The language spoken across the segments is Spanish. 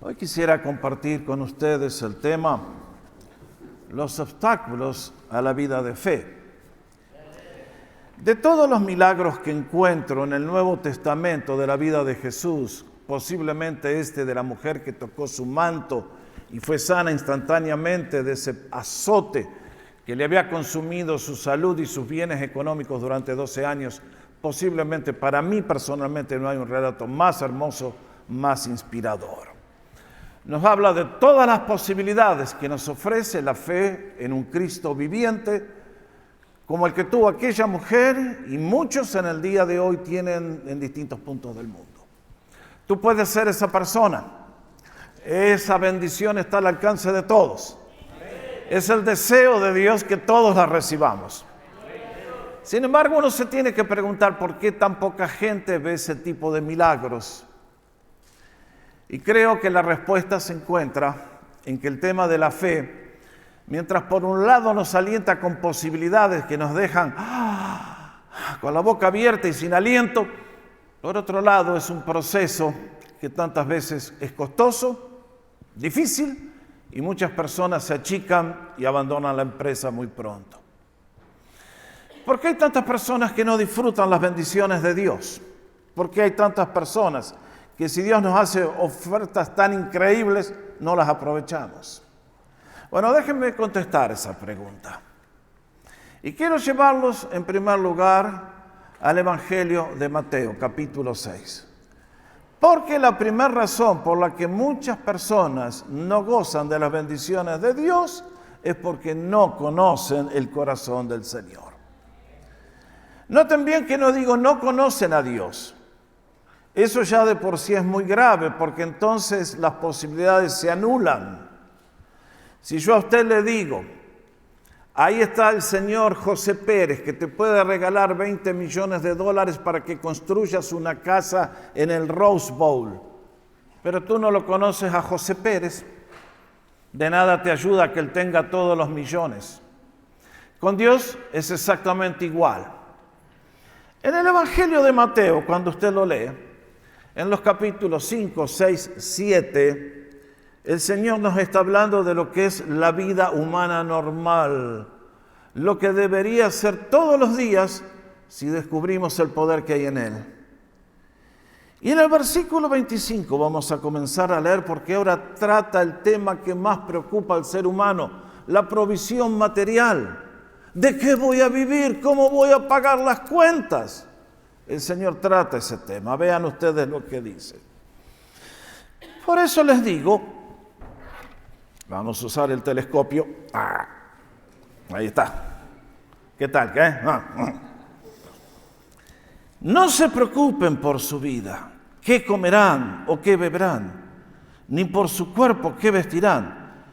Hoy quisiera compartir con ustedes el tema, los obstáculos a la vida de fe. De todos los milagros que encuentro en el Nuevo Testamento de la vida de Jesús, posiblemente este de la mujer que tocó su manto y fue sana instantáneamente de ese azote que le había consumido su salud y sus bienes económicos durante 12 años, posiblemente para mí personalmente no hay un relato más hermoso, más inspirador. Nos habla de todas las posibilidades que nos ofrece la fe en un Cristo viviente, como el que tuvo aquella mujer y muchos en el día de hoy tienen en distintos puntos del mundo. Tú puedes ser esa persona. Esa bendición está al alcance de todos. Es el deseo de Dios que todos la recibamos. Sin embargo, uno se tiene que preguntar por qué tan poca gente ve ese tipo de milagros. Y creo que la respuesta se encuentra en que el tema de la fe, mientras por un lado nos alienta con posibilidades que nos dejan con la boca abierta y sin aliento, por otro lado es un proceso que tantas veces es costoso, difícil, y muchas personas se achican y abandonan la empresa muy pronto. ¿Por qué hay tantas personas que no disfrutan las bendiciones de Dios? ¿Por qué hay tantas personas que si Dios nos hace ofertas tan increíbles, no las aprovechamos? Bueno, déjenme contestar esa pregunta. Y quiero llevarlos en primer lugar al Evangelio de Mateo, capítulo 6. Porque la primera razón por la que muchas personas no gozan de las bendiciones de Dios es porque no conocen el corazón del Señor. Noten bien que no digo no conocen a Dios. Eso ya de por sí es muy grave, porque entonces las posibilidades se anulan. Si yo a usted le digo, ahí está el señor José Pérez, que te puede regalar $20 millones para que construyas una casa en el Rose Bowl, pero tú no lo conoces a José Pérez, de nada te ayuda que él tenga todos los millones. Con Dios es exactamente igual. En el Evangelio de Mateo, cuando usted lo lee, en los capítulos 5, 6, 7, el Señor nos está hablando de lo que es la vida humana normal, lo que debería ser todos los días si descubrimos el poder que hay en Él. Y en el versículo 25 vamos a comenzar a leer porque ahora trata el tema que más preocupa al ser humano, la provisión material. ¿De qué voy a vivir? ¿Cómo voy a pagar las cuentas? El Señor trata ese tema. Vean ustedes lo que dice. Por eso les digo, vamos a usar el telescopio. Ahí está. ¿Qué tal? ¿Qué? No se preocupen por su vida, qué comerán o qué beberán, ni por su cuerpo qué vestirán.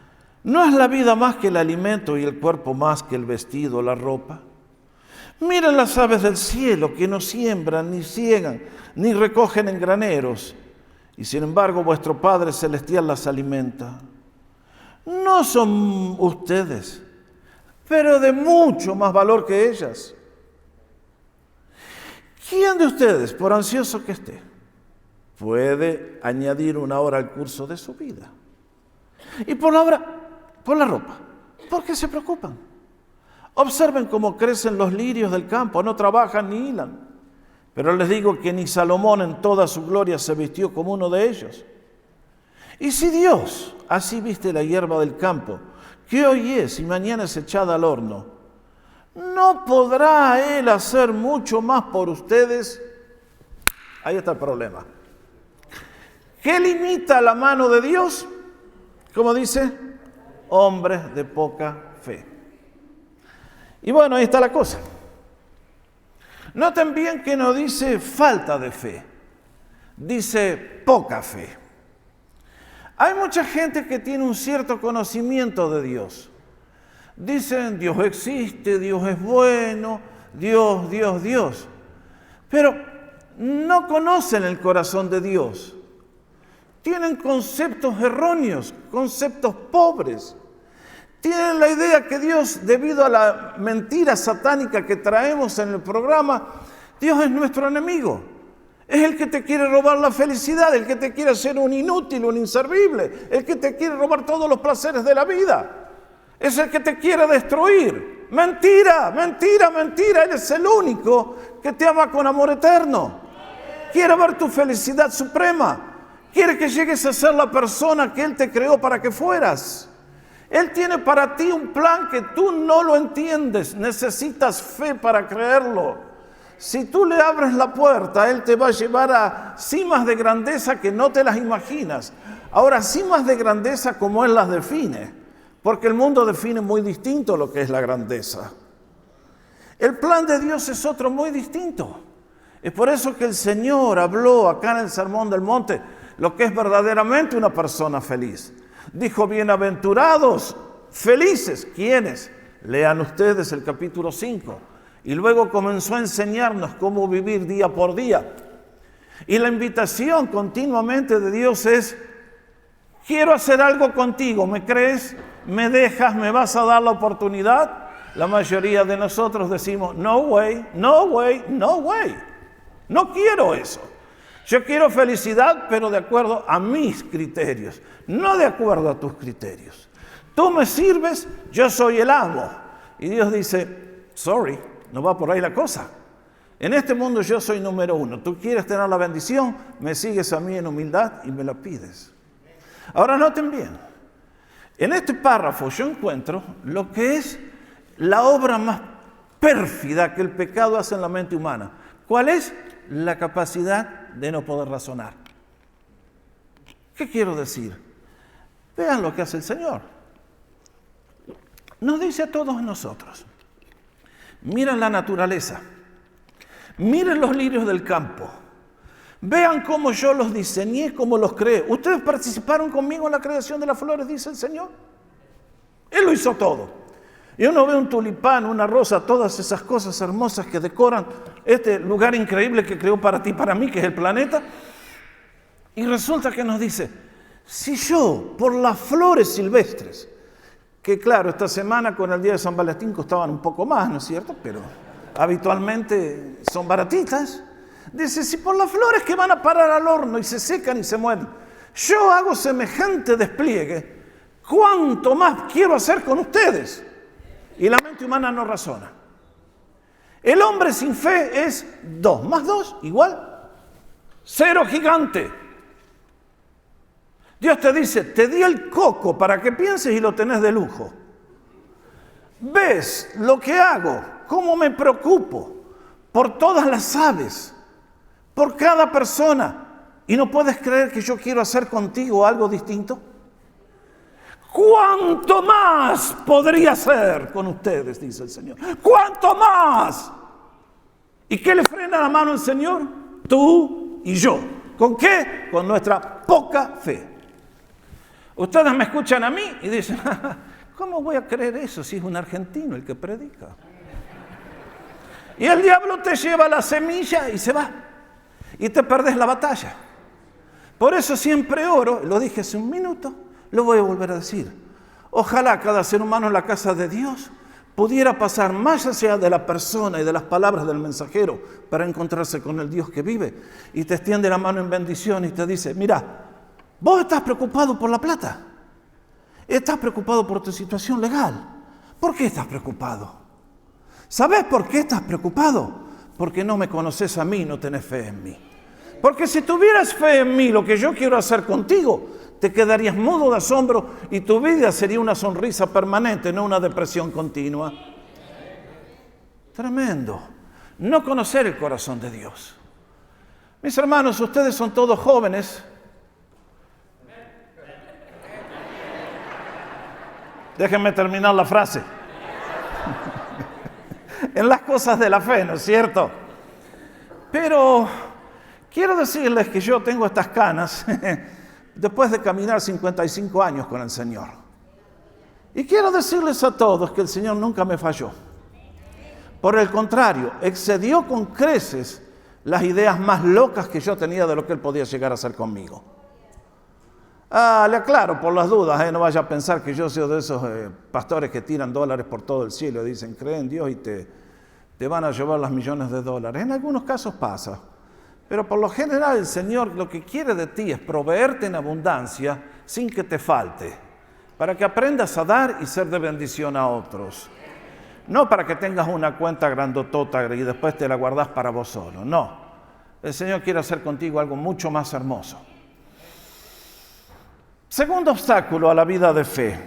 ¿No es la vida más que el alimento y el cuerpo más que el vestido, la ropa? Miren las aves del cielo que no siembran, ni ciegan, ni recogen en graneros, y sin embargo vuestro Padre Celestial las alimenta. No son ustedes, pero de mucho más valor que ellas. ¿Quién de ustedes, por ansioso que esté, puede añadir una hora al curso de su vida? Y por la ropa, ¿por qué se preocupan? Observen cómo crecen los lirios del campo, no trabajan ni hilan. Pero les digo que ni Salomón en toda su gloria se vistió como uno de ellos. Y si Dios así viste la hierba del campo, que hoy es y mañana es echada al horno, ¿no podrá Él hacer mucho más por ustedes? Ahí está el problema. ¿Qué limita la mano de Dios? Como dice, hombres de poca fe. Y bueno, ahí está la cosa. Noten bien que no dice falta de fe, dice poca fe. Hay mucha gente que tiene un cierto conocimiento de Dios. Dicen, Dios existe, Dios es bueno, Dios. Pero no conocen el corazón de Dios. Tienen conceptos erróneos, conceptos pobres. Tienen la idea que Dios, debido a la mentira satánica que traemos en el programa, Dios es nuestro enemigo. Es el que te quiere robar la felicidad, el que te quiere hacer un inútil, un inservible, el que te quiere robar todos los placeres de la vida. Es el que te quiere destruir. Mentira, mentira, mentira. Él es el único que te ama con amor eterno. Quiere ver tu felicidad suprema. Quiere que llegues a ser la persona que Él te creó para que fueras. Él tiene para ti un plan que tú no lo entiendes. Necesitas fe para creerlo. Si tú le abres la puerta, Él te va a llevar a cimas de grandeza que no te las imaginas. Ahora, cimas de grandeza como Él las define. Porque el mundo define muy distinto lo que es la grandeza. El plan de Dios es otro muy distinto. Es por eso que el Señor habló acá en el Sermón del Monte lo que es verdaderamente una persona feliz. Dijo, bienaventurados, felices. ¿Quiénes? Lean ustedes el capítulo 5. Y luego comenzó a enseñarnos cómo vivir día por día. Y la invitación continuamente de Dios es, quiero hacer algo contigo, ¿me crees? ¿Me dejas? ¿Me vas a dar la oportunidad? La mayoría de nosotros decimos, no way, no way, no way. No quiero eso. Yo quiero felicidad, pero de acuerdo a mis criterios, no de acuerdo a tus criterios. Tú me sirves, yo soy el amo. Y Dios dice, sorry, no va por ahí la cosa. En este mundo yo soy número uno. Tú quieres tener la bendición, me sigues a mí en humildad y me la pides. Ahora noten bien, en este párrafo yo encuentro lo que es la obra más pérfida que el pecado hace en la mente humana. ¿Cuál es? La capacidad de no poder razonar. ¿Qué quiero decir? Vean lo que hace el Señor. Nos dice a todos nosotros, miren la naturaleza, miren los lirios del campo, vean cómo yo los diseñé, cómo los creé. ¿Ustedes participaron conmigo en la creación de las flores?, dice el Señor. Él lo hizo todo. Y uno ve un tulipán, una rosa, todas esas cosas hermosas que decoran este lugar increíble que creó para ti y para mí, que es el planeta. Y resulta que nos dice, si yo por las flores silvestres, que claro, esta semana con el día de San Valentín costaban un poco más, ¿no es cierto? Pero habitualmente son baratitas. Dice, si por las flores que van a parar al horno y se secan y se mueren, yo hago semejante despliegue, ¿cuánto más quiero hacer con ustedes? Y la mente humana no razona. El hombre sin fe es 2 más 2 igual 0 gigante. Dios te dice, te di el coco para que pienses y lo tenés de lujo. ¿Ves lo que hago? ¿Cómo me preocupo por todas las aves? Por cada persona. ¿Y no puedes creer que yo quiero hacer contigo algo distinto? ¿Cuánto más podría hacer con ustedes?, dice el Señor. ¿Cuánto más? ¿Y qué le frena la mano al Señor? Tú y yo. ¿Con qué? Con nuestra poca fe. Ustedes me escuchan a mí y dicen, ¿cómo voy a creer eso si es un argentino el que predica? Y el diablo te lleva la semilla y se va. Y te perdés la batalla. Por eso siempre oro, lo dije hace un minuto, lo voy a volver a decir. Ojalá cada ser humano en la casa de Dios pudiera pasar más allá de la persona y de las palabras del mensajero para encontrarse con el Dios que vive y te extiende la mano en bendición y te dice, mira, vos estás preocupado por la plata, estás preocupado por tu situación legal. ¿Por qué estás preocupado? ¿Sabés por qué estás preocupado? Porque no me conoces a mí, no tenés fe en mí. Porque si tuvieras fe en mí, lo que yo quiero hacer contigo, te quedarías mudo de asombro y tu vida sería una sonrisa permanente, no una depresión continua. Tremendo. No conocer el corazón de Dios. Mis hermanos, ustedes son todos jóvenes. Déjenme terminar la frase. En las cosas de la fe, ¿no es cierto? Pero quiero decirles que yo tengo estas canas después de caminar 55 años con el Señor. Y quiero decirles a todos que el Señor nunca me falló. Por el contrario, excedió con creces las ideas más locas que yo tenía de lo que Él podía llegar a hacer conmigo. Le aclaro por las dudas, no vaya a pensar que yo soy de esos pastores que tiran dólares por todo el cielo y dicen, cree en Dios y te van a llevar los millones de dólares. En algunos casos pasa, Pero por lo general el Señor lo que quiere de ti es proveerte en abundancia sin que te falte, para que aprendas a dar y ser de bendición a otros. No para que tengas una cuenta grandotota y después te la guardás para vos solo, no. El Señor quiere hacer contigo algo mucho más hermoso. Segundo obstáculo a la vida de fe,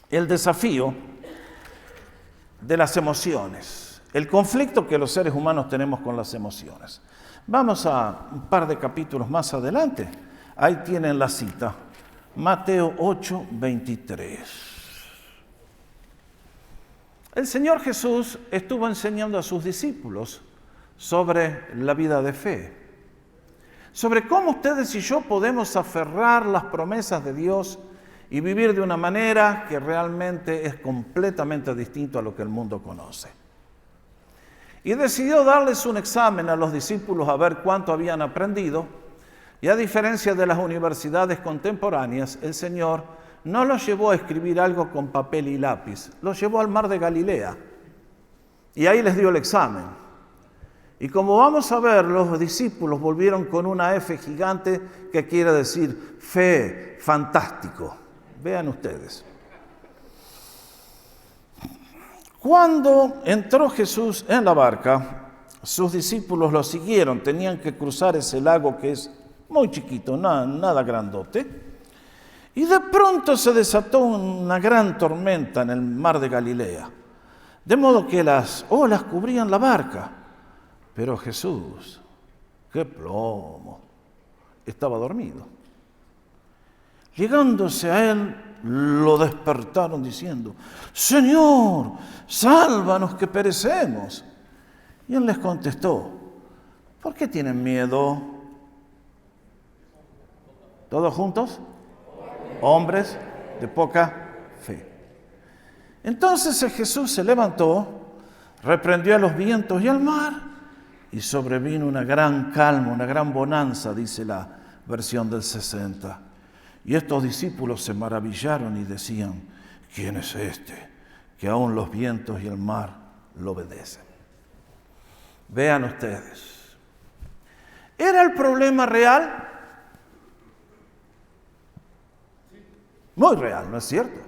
el desafío de las emociones, el conflicto que los seres humanos tenemos con las emociones. Vamos a un par de capítulos más adelante, ahí tienen la cita, Mateo 8, 23. El Señor Jesús estuvo enseñando a sus discípulos sobre la vida de fe, sobre cómo ustedes y yo podemos aferrar las promesas de Dios y vivir de una manera que realmente es completamente distinto a lo que el mundo conoce. Y decidió darles un examen a los discípulos a ver cuánto habían aprendido, y a diferencia de las universidades contemporáneas, el Señor no los llevó a escribir algo con papel y lápiz, los llevó al mar de Galilea, y ahí les dio el examen. Y como vamos a ver, los discípulos volvieron con una F gigante que quiere decir fe, fantástico. Vean ustedes. Cuando entró Jesús en la barca, sus discípulos lo siguieron. Tenían que cruzar ese lago que es muy chiquito, nada grandote. Y de pronto se desató una gran tormenta en el mar de Galilea, de modo que las olas cubrían la barca. Pero Jesús, qué plomo, estaba dormido. Llegándose a él, lo despertaron diciendo: Señor, sálvanos que perecemos. Y él les contestó: ¿por qué tienen miedo? ¿Todos juntos? Hombres de poca fe. Entonces Jesús se levantó, reprendió a los vientos y al mar, y sobrevino una gran calma, una gran bonanza, dice la versión del 60. Y estos discípulos se maravillaron y decían: ¿quién es este que aún los vientos y el mar lo obedecen? Vean ustedes. ¿Era el problema real? Muy real, ¿no es cierto?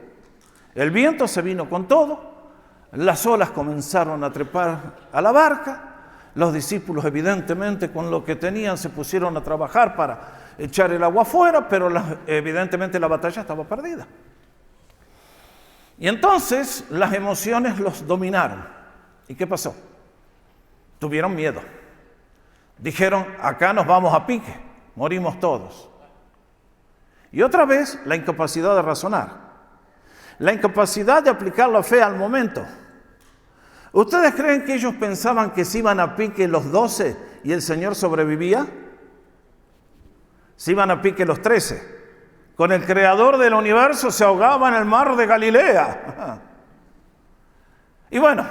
El viento se vino con todo, las olas comenzaron a trepar a la barca, los discípulos evidentemente con lo que tenían se pusieron a trabajar para echar el agua afuera, pero evidentemente la batalla estaba perdida. Y entonces las emociones los dominaron. ¿Y qué pasó? Tuvieron miedo. Dijeron: acá nos vamos a pique, morimos todos. Y otra vez la incapacidad de razonar, la incapacidad de aplicar la fe al momento. ¿Ustedes creen que ellos pensaban que se iban a pique los 12 y el Señor sobrevivía? Se iban a pique los 13. Con el creador del universo se ahogaba en el mar de Galilea. Y bueno,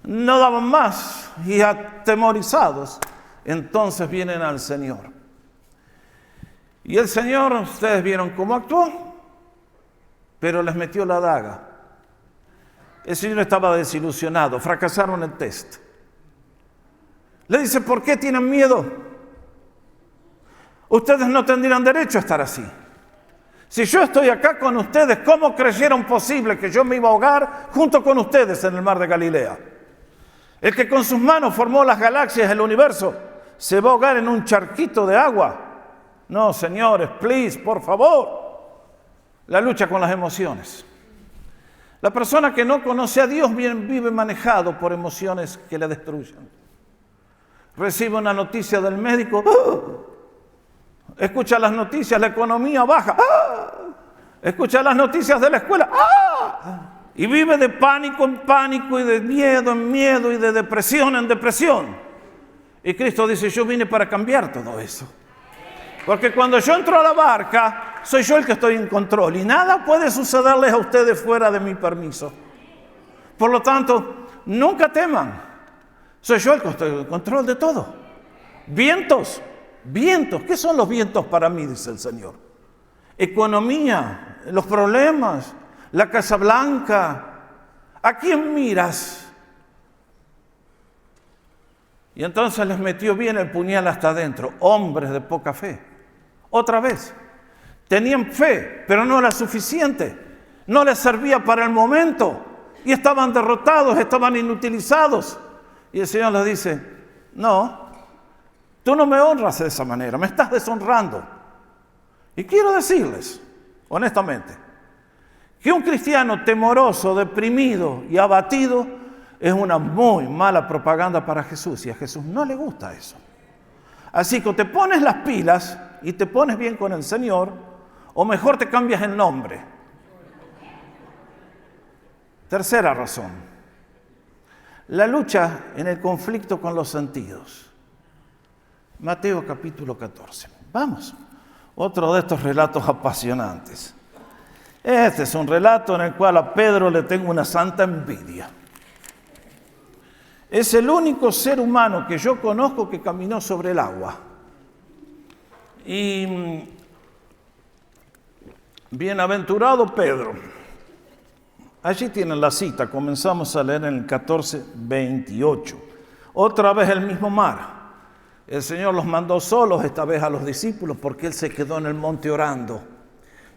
no daban más y atemorizados, entonces vienen al Señor. Y el Señor, ustedes vieron cómo actuó, pero les metió la daga. El Señor estaba desilusionado, fracasaron el test. Le dice: ¿por qué tienen miedo? Ustedes no tendrían derecho a estar así. Si yo estoy acá con ustedes, ¿cómo creyeron posible que yo me iba a ahogar junto con ustedes en el mar de Galilea? El que con sus manos formó las galaxias del universo, ¿se va a ahogar en un charquito de agua? No, señores, please, por favor. La lucha con las emociones. La persona que no conoce a Dios vive manejado por emociones que le destruyen. Recibe una noticia del médico, ¡ah! Escucha las noticias, la economía baja, ¡ah! Escucha las noticias de la escuela, ¡ah! Y vive de pánico en pánico y de miedo en miedo y de depresión en depresión. Y Cristo dice: yo vine para cambiar todo eso. Porque cuando yo entro a la barca, soy yo el que estoy en control y nada puede sucederles a ustedes fuera de mi permiso. Por lo tanto, nunca teman. Soy yo el que estoy en control de todo. Vientos, ¿qué son los vientos para mí? Dice el Señor. Economía, los problemas, la Casa Blanca. ¿A quién miras? Y entonces les metió bien el puñal hasta adentro. Hombres de poca fe. Otra vez. Tenían fe, pero no era suficiente. No les servía para el momento. Y estaban derrotados, estaban inutilizados. Y el Señor les dice, no, tú no me honras de esa manera, me estás deshonrando. Y quiero decirles, honestamente, que un cristiano temoroso, deprimido y abatido es una muy mala propaganda para Jesús, y a Jesús no le gusta eso. Así que te pones las pilas y te pones bien con el Señor, o mejor te cambias el nombre. Tercera razón, la lucha en el conflicto con los sentidos. Mateo capítulo 14. Vamos, otro de estos relatos apasionantes. Este es un relato en el cual a Pedro le tengo una santa envidia. Es el único ser humano que yo conozco que caminó sobre el agua. Y bienaventurado Pedro. Allí tienen la cita, comenzamos a leer en el 14:28. Otra vez el mismo mar. El Señor los mandó solos, esta vez a los discípulos, porque Él se quedó en el monte orando.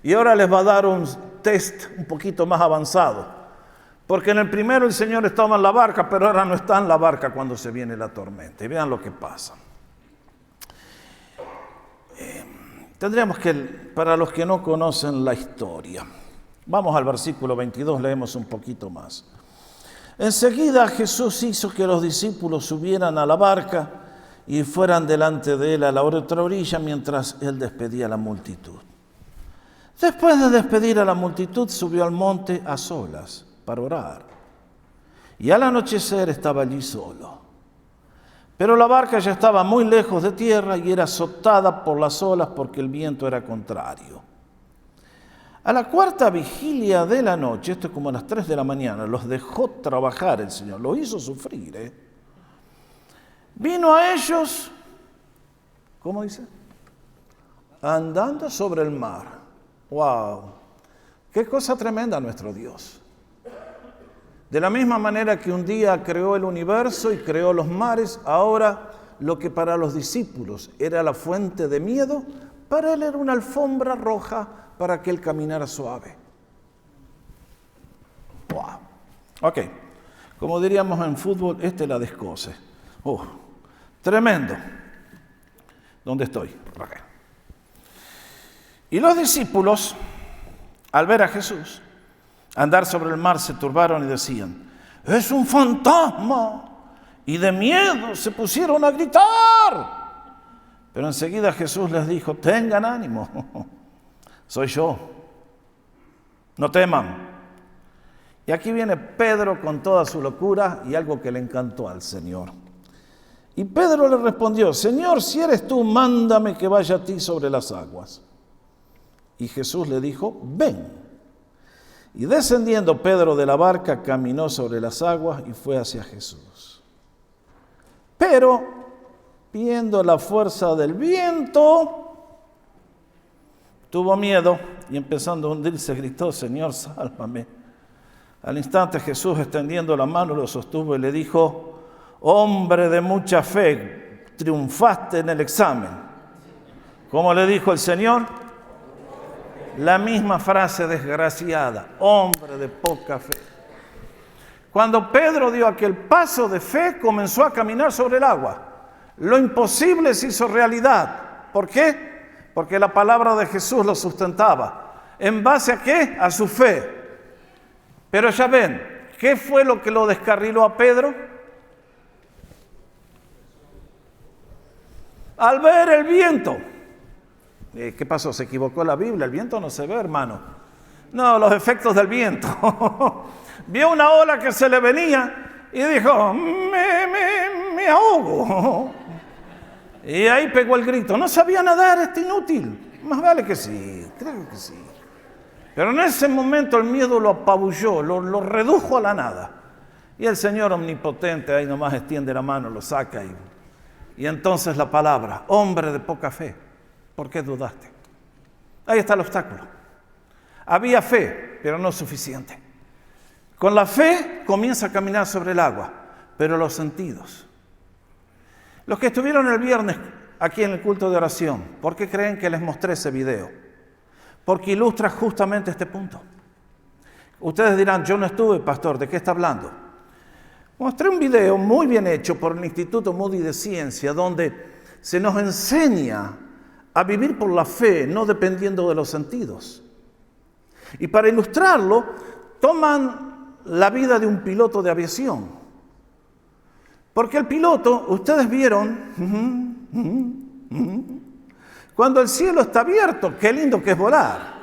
Y ahora les va a dar un test un poquito más avanzado. Porque en el primero el Señor estaba en la barca, pero ahora no está en la barca cuando se viene la tormenta. Y vean lo que pasa. Tendríamos que, para los que no conocen la historia, vamos al versículo 22, leemos un poquito más. Enseguida Jesús hizo que los discípulos subieran a la barca y fueran delante de él a la otra orilla mientras él despedía a la multitud. Después de despedir a la multitud, subió al monte a solas para orar. Y al anochecer estaba allí solo. Pero la barca ya estaba muy lejos de tierra y era azotada por las olas porque el viento era contrario. A la cuarta vigilia de la noche, esto es como a las 3 de la mañana, los dejó trabajar el Señor, los hizo sufrir. Vino a ellos, ¿cómo dice? Andando sobre el mar. ¡Wow! ¡Qué cosa tremenda nuestro Dios! De la misma manera que un día creó el universo y creó los mares, ahora lo que para los discípulos era la fuente de miedo, para él era una alfombra roja para que él caminara suave. ¡Wow! Ok, como diríamos en fútbol, la descose. Tremendo. ¿Dónde estoy? Okay. Y los discípulos, al ver a Jesús andar sobre el mar, se turbaron y decían, ¡es un fantasma! Y de miedo se pusieron a gritar. Pero enseguida Jesús les dijo, tengan ánimo, soy yo, no teman. Y aquí viene Pedro con toda su locura y algo que le encantó al Señor. Y Pedro le respondió, Señor, si eres tú, mándame que vaya a ti sobre las aguas. Y Jesús le dijo, ven. Y descendiendo Pedro de la barca, caminó sobre las aguas y fue hacia Jesús. Pero, viendo la fuerza del viento, tuvo miedo y empezando a hundirse, gritó, Señor, sálvame. Al instante Jesús, extendiendo la mano, lo sostuvo y le dijo, hombre de mucha fe, triunfaste en el examen. ¿Cómo le dijo el Señor? La misma frase desgraciada, hombre de poca fe. Cuando Pedro dio aquel paso de fe, comenzó a caminar sobre el agua. Lo imposible se hizo realidad. ¿Por qué? Porque la palabra de Jesús lo sustentaba. ¿En base a qué? A su fe. Pero ya ven, ¿qué fue lo que lo descarriló a Pedro? Al ver el viento. ¿Qué pasó? ¿Se equivocó la Biblia? El viento no se ve, hermano. No, los efectos del viento. Vio una ola que se le venía y dijo, me ahogo. Y ahí pegó el grito, no sabía nadar, inútil. Más vale que sí, creo que sí. Pero en ese momento el miedo lo apabulló, lo redujo a la nada. Y el Señor omnipotente ahí nomás extiende la mano, lo saca y entonces la palabra, hombre de poca fe. ¿Por qué dudaste? Ahí está el obstáculo. Había fe, pero no suficiente. Con la fe comienza a caminar sobre el agua, pero los sentidos. Los que estuvieron el viernes aquí en el culto de oración, ¿por qué creen que les mostré ese video? Porque ilustra justamente este punto. Ustedes dirán, yo no estuve, pastor, ¿de qué está hablando? Mostré un video muy bien hecho por el Instituto Moody de Ciencia, donde se nos enseña a vivir por la fe, no dependiendo de los sentidos. Y para ilustrarlo, toman la vida de un piloto de aviación. Porque el piloto, ustedes vieron, cuando el cielo está abierto, qué lindo que es volar.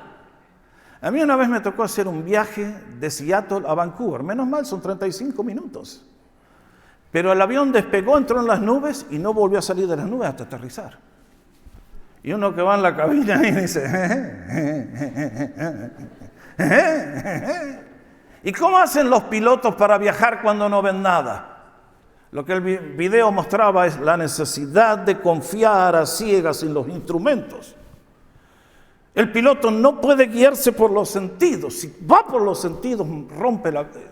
A mí una vez me tocó hacer un viaje de Seattle a Vancouver. Menos mal, son 35 minutos. Pero el avión despegó, entró en las nubes y no volvió a salir de las nubes hasta aterrizar. Y uno que va en la cabina y dice... ¿Y cómo hacen los pilotos para viajar cuando no ven nada? Lo que el video mostraba es la necesidad de confiar a ciegas en los instrumentos. El piloto no puede guiarse por los sentidos. Si va por los sentidos,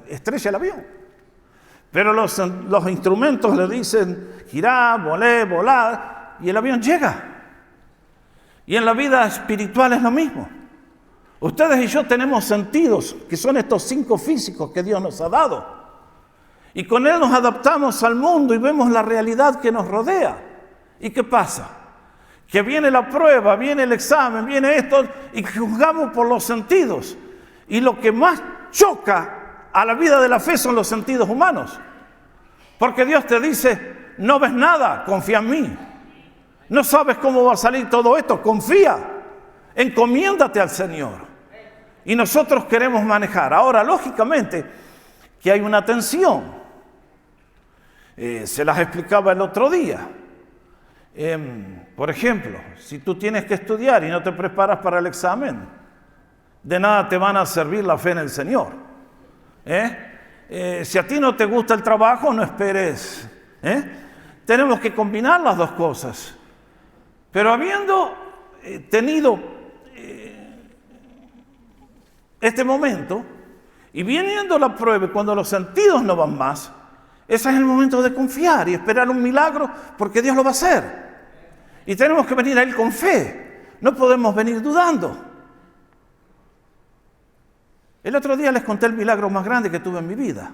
estrella el avión. Pero los instrumentos le dicen girar, volar, y el avión llega. Y en la vida espiritual es lo mismo. Ustedes y yo tenemos sentidos, que son estos 5 físicos que Dios nos ha dado. Y con él nos adaptamos al mundo y vemos la realidad que nos rodea. ¿Y qué pasa? Que viene la prueba, viene el examen, viene esto, y juzgamos por los sentidos. Y lo que más choca a la vida de la fe son los sentidos humanos. Porque Dios te dice, no ves nada, confía en mí. No sabes cómo va a salir todo esto, confía. Encomiéndate al Señor. Y nosotros queremos manejar. Ahora, lógicamente, que hay una tensión. Se las explicaba el otro día. Por ejemplo, si tú tienes que estudiar y no te preparas para el examen, de nada te van a servir la fe en el Señor. Si a ti no te gusta el trabajo, no esperes. Tenemos que combinar las dos cosas. Pero habiendo tenido este momento y viniendo la prueba, cuando los sentidos no van más, ese es el momento de confiar y esperar un milagro, porque Dios lo va a hacer. Y tenemos que venir a Él con fe. No podemos venir dudando. El otro día les conté el milagro más grande que tuve en mi vida.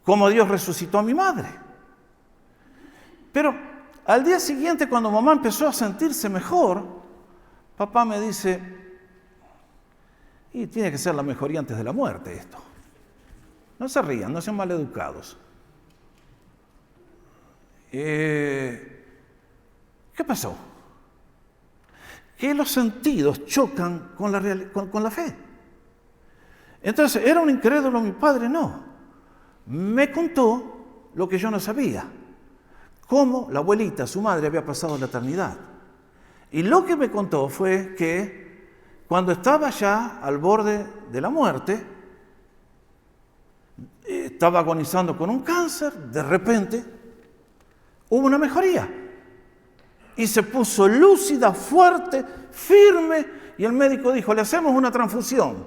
Cómo Dios resucitó a mi madre. Pero al día siguiente, cuando mamá empezó a sentirse mejor, papá me dice, y tiene que ser la mejoría antes de la muerte esto. No se rían, no sean maleducados. ¿Qué pasó? Que los sentidos chocan con la fe. Entonces, ¿era un incrédulo mi padre? No. Me contó lo que yo no sabía. Cómo la abuelita, su madre, había pasado la eternidad. Y lo que me contó fue que cuando estaba ya al borde de la muerte, estaba agonizando con un cáncer, de repente hubo una mejoría. Y se puso lúcida, fuerte, firme, y el médico dijo, le hacemos una transfusión.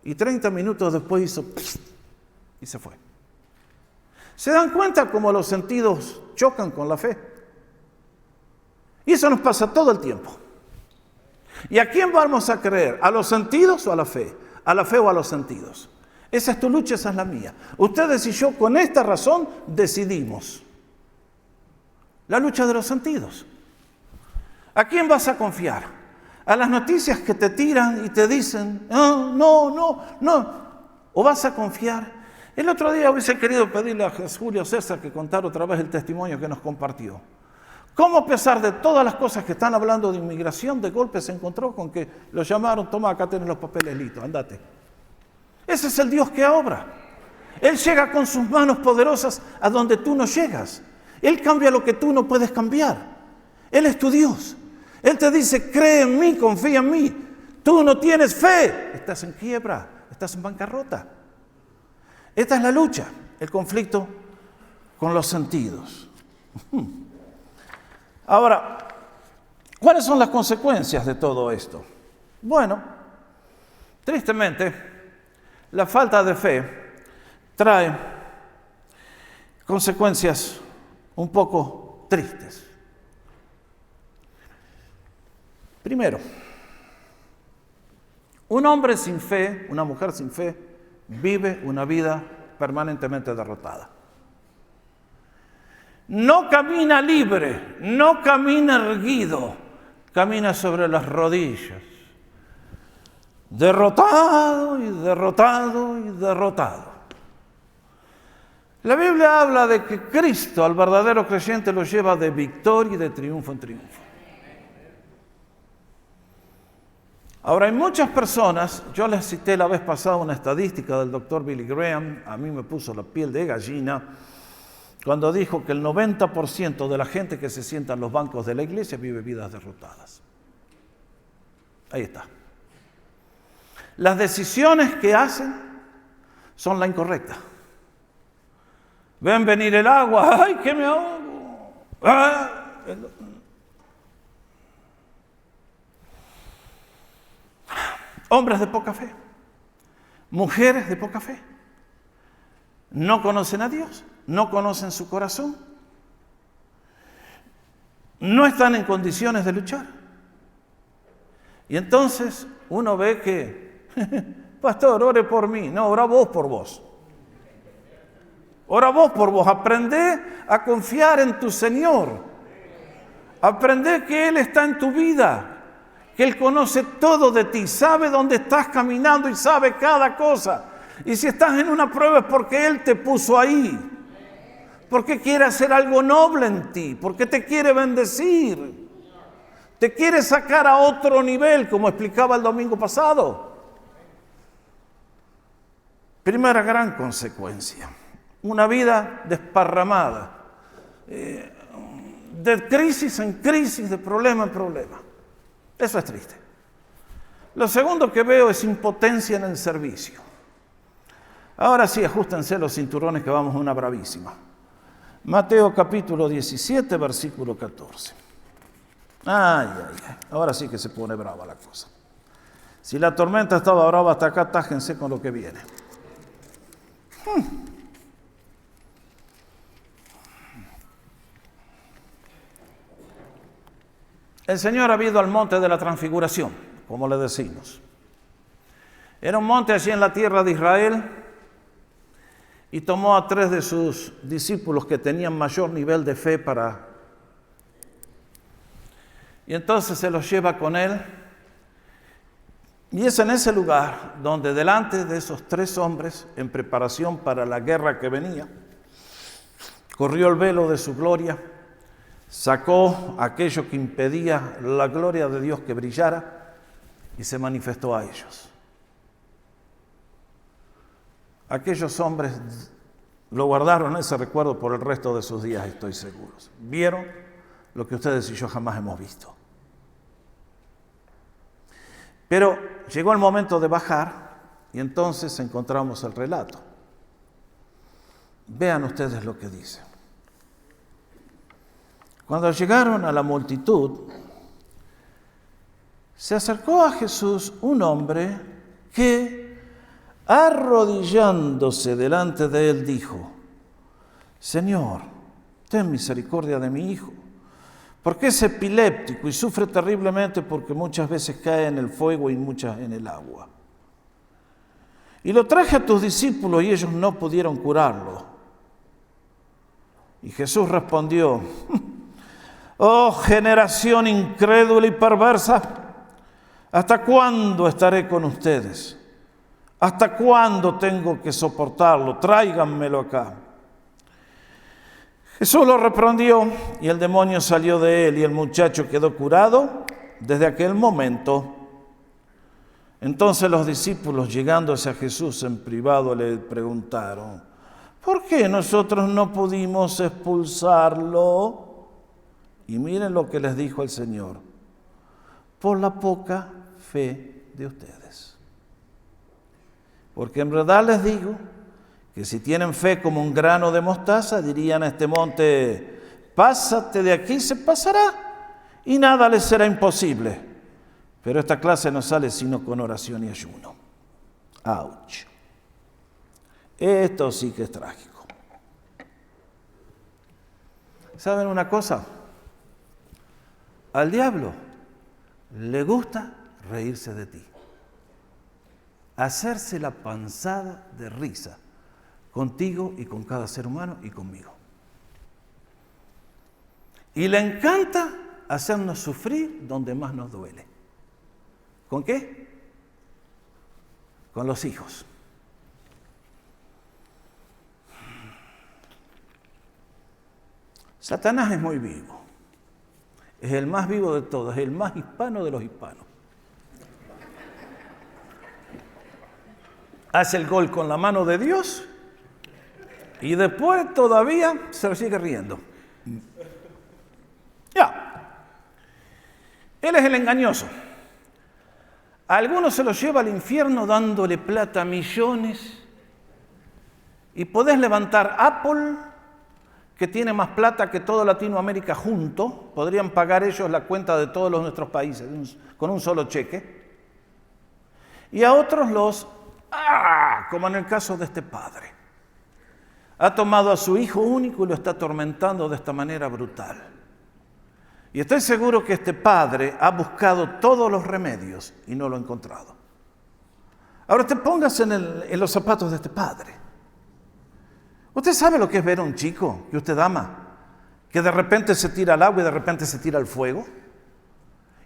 Y 30 minutos después hizo y se fue. ¿Se dan cuenta cómo los sentidos chocan con la fe? Y eso nos pasa todo el tiempo. ¿Y a quién vamos a creer? ¿A los sentidos o a la fe? ¿A la fe o a los sentidos? Esa es tu lucha, esa es la mía. Ustedes y yo con esta razón decidimos. La lucha de los sentidos. ¿A quién vas a confiar? ¿A las noticias que te tiran y te dicen, no? ¿O vas a confiar? El otro día hubiese querido pedirle a Julio César que contara otra vez el testimonio que nos compartió. ¿Cómo a pesar de todas las cosas que están hablando de inmigración, de golpe se encontró con que lo llamaron, toma, acá tenés los papeles listos, andate? Ese es el Dios que obra. Él llega con sus manos poderosas a donde tú no llegas. Él cambia lo que tú no puedes cambiar. Él es tu Dios. Él te dice, cree en mí, confía en mí. Tú no tienes fe. Estás en quiebra, estás en bancarrota. Esta es la lucha, el conflicto con los sentidos. Ahora, ¿cuáles son las consecuencias de todo esto? Bueno, tristemente, la falta de fe trae consecuencias un poco tristes. Primero, un hombre sin fe, una mujer sin fe, vive una vida permanentemente derrotada. No camina libre, no camina erguido, camina sobre las rodillas. Derrotado y derrotado y derrotado. La Biblia habla de que Cristo al verdadero creyente lo lleva de victoria y de triunfo en triunfo. Ahora, hay muchas personas, yo les cité la vez pasada una estadística del doctor Billy Graham, a mí me puso la piel de gallina, cuando dijo que el 90% de la gente que se sienta en los bancos de la iglesia vive vidas derrotadas. Ahí está. Las decisiones que hacen son la incorrecta. Ven venir el agua, ¡ay, que me ahogo! Hombres de poca fe, mujeres de poca fe, no conocen a Dios, no conocen su corazón, no están en condiciones de luchar. Y entonces uno ve que, pastor, ore por mí. No, ora vos por vos. Ora vos por vos. Aprendé a confiar en tu Señor. Aprendé que Él está en tu vida, que Él conoce todo de ti, sabe dónde estás caminando y sabe cada cosa. Y si estás en una prueba es porque Él te puso ahí, porque quiere hacer algo noble en ti, porque te quiere bendecir, te quiere sacar a otro nivel, como explicaba el domingo pasado. Primera gran consecuencia, una vida desparramada, de crisis en crisis, de problema en problema. Eso es triste. Lo segundo que veo es impotencia en el servicio. Ahora sí, ajustense los cinturones que vamos a una bravísima. Mateo capítulo 17, versículo 14. Ay. Ahora sí que se pone brava la cosa. Si la tormenta estaba brava hasta acá, tájense con lo que viene. El Señor ha ido al monte de la transfiguración, como le decimos. Era un monte allí en la tierra de Israel y tomó a 3 de sus discípulos que tenían mayor nivel de fe y entonces se los lleva con él. Y es en ese lugar donde delante de esos 3 hombres, en preparación para la guerra que venía, corrió el velo de su gloria, sacó aquello que impedía la gloria de Dios que brillara y se manifestó a ellos. Aquellos hombres lo guardaron ese recuerdo por el resto de sus días, estoy seguro. Vieron lo que ustedes y yo jamás hemos visto. Pero llegó el momento de bajar y entonces encontramos el relato. Vean ustedes lo que dice. Cuando llegaron a la multitud, se acercó a Jesús un hombre que, arrodillándose delante de él, dijo: Señor, ten misericordia de mi hijo, porque es epiléptico y sufre terriblemente porque muchas veces cae en el fuego y muchas en el agua. Y lo traje a tus discípulos y ellos no pudieron curarlo. Y Jesús respondió: Oh generación incrédula y perversa, ¿hasta cuándo estaré con ustedes? ¿Hasta cuándo tengo que soportarlo? Tráiganmelo acá. Jesús lo reprendió y el demonio salió de él y el muchacho quedó curado desde aquel momento. Entonces los discípulos, llegándose a Jesús en privado, le preguntaron: ¿por qué nosotros no pudimos expulsarlo? Y miren lo que les dijo el Señor: por la poca fe de ustedes. Porque en verdad les digo que si tienen fe como un grano de mostaza, dirían a este monte: pásate de aquí, se pasará, y nada les será imposible. Pero esta clase no sale sino con oración y ayuno. ¡Auch! Esto sí que es trágico. ¿Saben una cosa? Al diablo le gusta reírse de ti, hacerse la panzada de risa contigo y con cada ser humano y conmigo. Y le encanta hacernos sufrir donde más nos duele. ¿Con qué? Con los hijos. Satanás es muy vivo. Es el más vivo de todos, es el más hispano de los hispanos. Hace el gol con la mano de Dios y después todavía se lo sigue riendo. Ya. Él es el engañoso. A algunos se los lleva al infierno dándole plata a millones. Y podés levantar Apple, que tiene más plata que toda Latinoamérica junto. Podrían pagar ellos la cuenta de todos nuestros países con un solo cheque. Y a otros como en el caso de este padre. Ha tomado a su hijo único y lo está atormentando de esta manera brutal. Y estoy seguro que este padre ha buscado todos los remedios y no lo ha encontrado. Ahora te pongas en los zapatos de este padre. ¿Usted sabe lo que es ver a un chico que usted ama, que de repente se tira al agua y de repente se tira al fuego?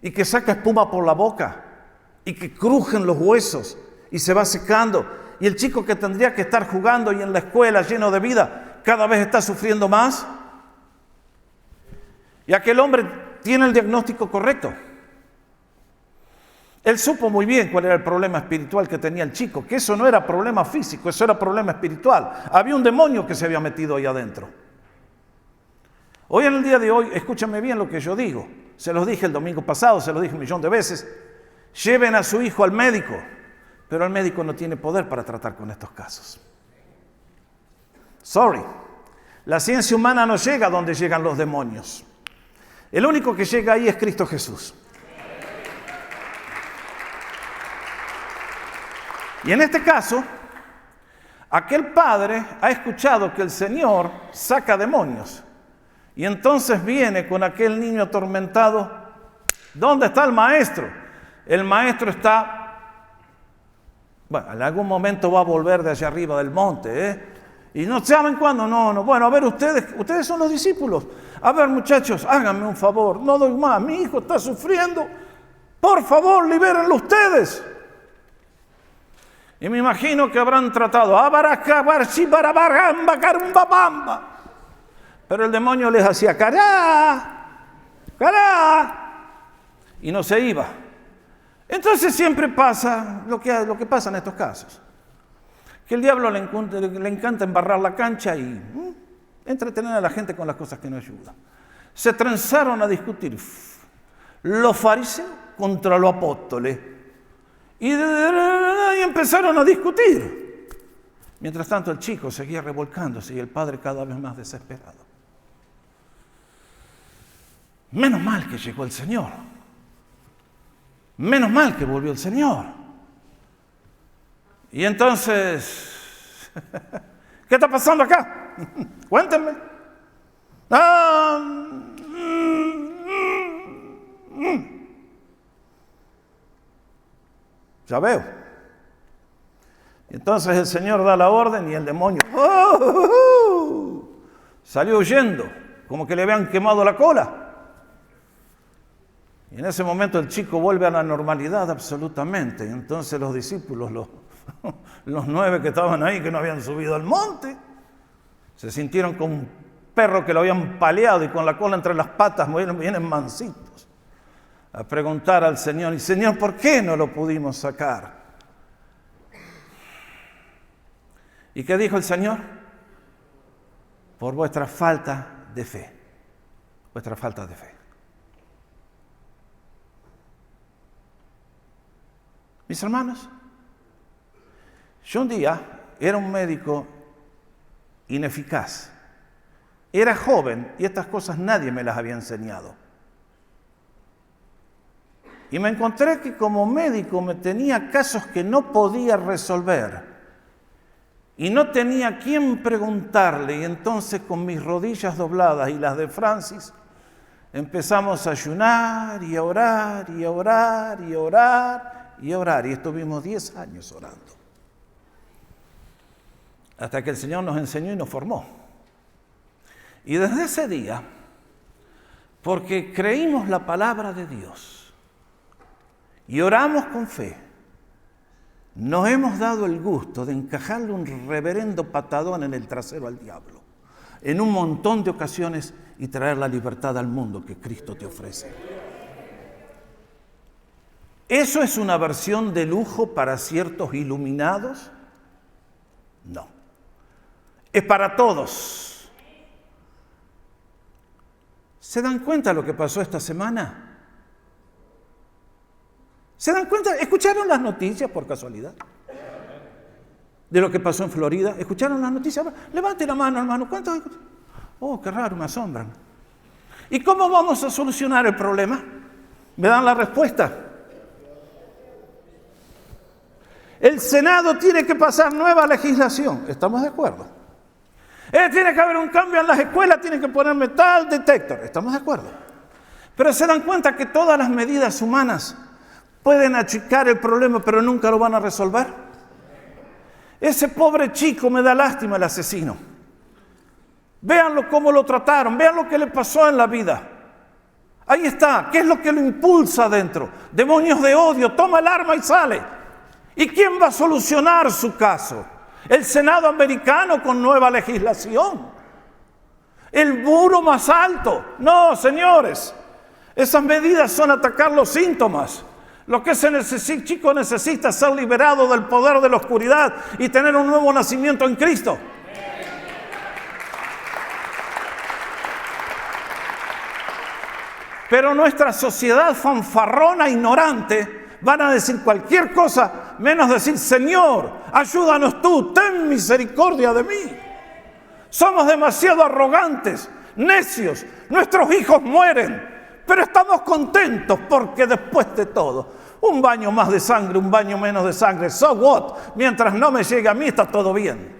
Y que saca espuma por la boca y que crujen los huesos y se va secando. Y el chico que tendría que estar jugando y en la escuela lleno de vida, cada vez está sufriendo más. Y aquel hombre tiene el diagnóstico correcto. Él supo muy bien cuál era el problema espiritual que tenía el chico, que eso no era problema físico, eso era problema espiritual. Había un demonio que se había metido ahí adentro. Hoy en el día de hoy, escúchame bien lo que yo digo. Se los dije el domingo pasado, se lo dije 1.000.000 de veces. Lleven a su hijo al médico, pero el médico no tiene poder para tratar con estos casos. Sorry, la ciencia humana no llega a donde llegan los demonios. El único que llega ahí es Cristo Jesús. Y en este caso, aquel padre ha escuchado que el Señor saca demonios. Y entonces viene con aquel niño atormentado. ¿Dónde está el maestro? El maestro está, bueno, en algún momento va a volver de allá arriba del monte, Y no saben cuándo, no. Bueno, a ver, ustedes son los discípulos. A ver, muchachos, háganme un favor, no doy más, mi hijo está sufriendo. Por favor, libérenlo ustedes. Y me imagino que habrán tratado, pero el demonio les hacía cará, y no se iba. Entonces siempre pasa lo que pasa en estos casos. Que el diablo le encanta embarrar la cancha y entretener a la gente con las cosas que no ayudan. Se trenzaron a discutir los fariseos contra los apóstoles y empezaron a discutir. Mientras tanto el chico seguía revolcándose y el padre cada vez más desesperado. Menos mal que llegó el Señor. Menos mal que volvió el Señor. Y entonces, ¿qué está pasando acá? Cuéntenme. Ya veo. Y entonces el Señor da la orden y el demonio salió huyendo, como que le habían quemado la cola. Y en ese momento el chico vuelve a la normalidad absolutamente. Y entonces los discípulos, los 9 que estaban ahí, que no habían subido al monte, se sintieron como un perro que lo habían paleado y con la cola entre las patas vienen mansitos a preguntar al Señor, y Señor, ¿por qué no lo pudimos sacar? ¿Y qué dijo el Señor? Por vuestra falta de fe. Vuestra falta de fe. Mis hermanos, yo un día era un médico ineficaz. Era joven y estas cosas nadie me las había enseñado. Y me encontré que como médico me tenía casos que no podía resolver. y no tenía a quién preguntarle, y entonces con mis rodillas dobladas y las de Francis, empezamos a ayunar y a orar y a orar y a orar y a orar, y estuvimos 10 años orando. Hasta que el Señor nos enseñó y nos formó. Y desde ese día, porque creímos la palabra de Dios y oramos con fe, nos hemos dado el gusto de encajarle un reverendo patadón en el trasero al diablo, en un montón de ocasiones, y traer la libertad al mundo que Cristo te ofrece. ¿Eso es una versión de lujo para ciertos iluminados? No. Es para todos. ¿Se dan cuenta de lo que pasó esta semana? ¿Se dan cuenta? ¿Escucharon las noticias por casualidad? De lo que pasó en Florida. ¿Escucharon las noticias? Levante la mano, hermano. ¿Cuántos? Oh, qué raro, me asombran. ¿Y cómo vamos a solucionar el problema? ¿Me dan la respuesta? El Senado tiene que pasar nueva legislación. ¿Estamos de acuerdo? Tiene que haber un cambio en las escuelas, tienen que poner metal detector. ¿Estamos de acuerdo? Pero se dan cuenta que todas las medidas humanas pueden achicar el problema, pero nunca lo van a resolver. Ese pobre chico, me da lástima, el asesino. Véanlo cómo lo trataron, vean lo que le pasó en la vida. Ahí está, ¿qué es lo que lo impulsa adentro? Demonios de odio, toma el arma y sale. ¿Y quién va a solucionar su caso? ¿El Senado americano con nueva legislación? ¿El muro más alto? No, señores, esas medidas son atacar los síntomas. Lo que ese chico necesita es ser liberado del poder de la oscuridad y tener un nuevo nacimiento en Cristo. Pero nuestra sociedad fanfarrona, ignorante, van a decir cualquier cosa, menos decir, Señor, ayúdanos tú, ten misericordia de mí. Somos demasiado arrogantes, necios, nuestros hijos mueren, pero estamos contentos porque después de todo, un baño más de sangre, un baño menos de sangre, so what, mientras no me llegue a mí está todo bien.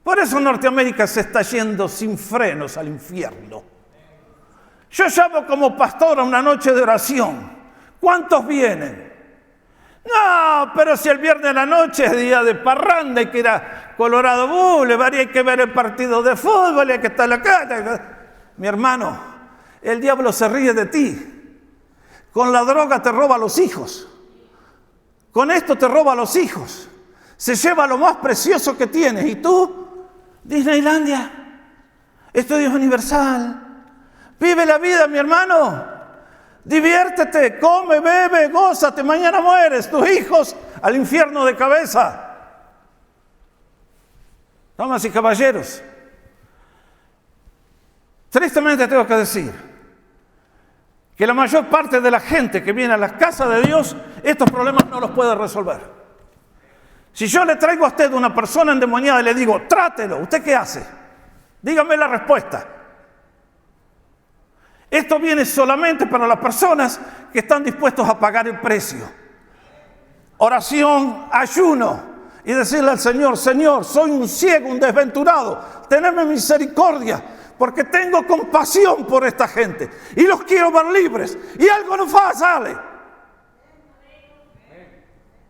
Por eso Norteamérica se está yendo sin frenos al infierno. Yo llamo como pastor a una noche de oración. ¿Cuántos vienen? No, pero si el viernes de la noche es día de parranda, hay que ir a Colorado Boulevard, hay que ver el partido de fútbol, hay que estar en la calle. Mi hermano, el diablo se ríe de ti. Con la droga te roba a los hijos. Con esto te roba a los hijos. Se lleva lo más precioso que tienes. ¿Y tú? Disneylandia, Estudios Universal. Vive la vida, mi hermano. Diviértete, come, bebe, gózate. Mañana mueres. Tus hijos al infierno de cabeza. Damas y caballeros, tristemente tengo que decir que la mayor parte de la gente que viene a la casa de Dios, estos problemas no los puede resolver. Si yo le traigo a usted una persona endemoniada y le digo, trátelo, ¿usted qué hace? Dígame la respuesta. Esto viene solamente para las personas que están dispuestos a pagar el precio. Oración, ayuno y decirle al Señor, Señor, soy un ciego, un desventurado, teneme misericordia porque tengo compasión por esta gente y los quiero ver libres y algo no sale.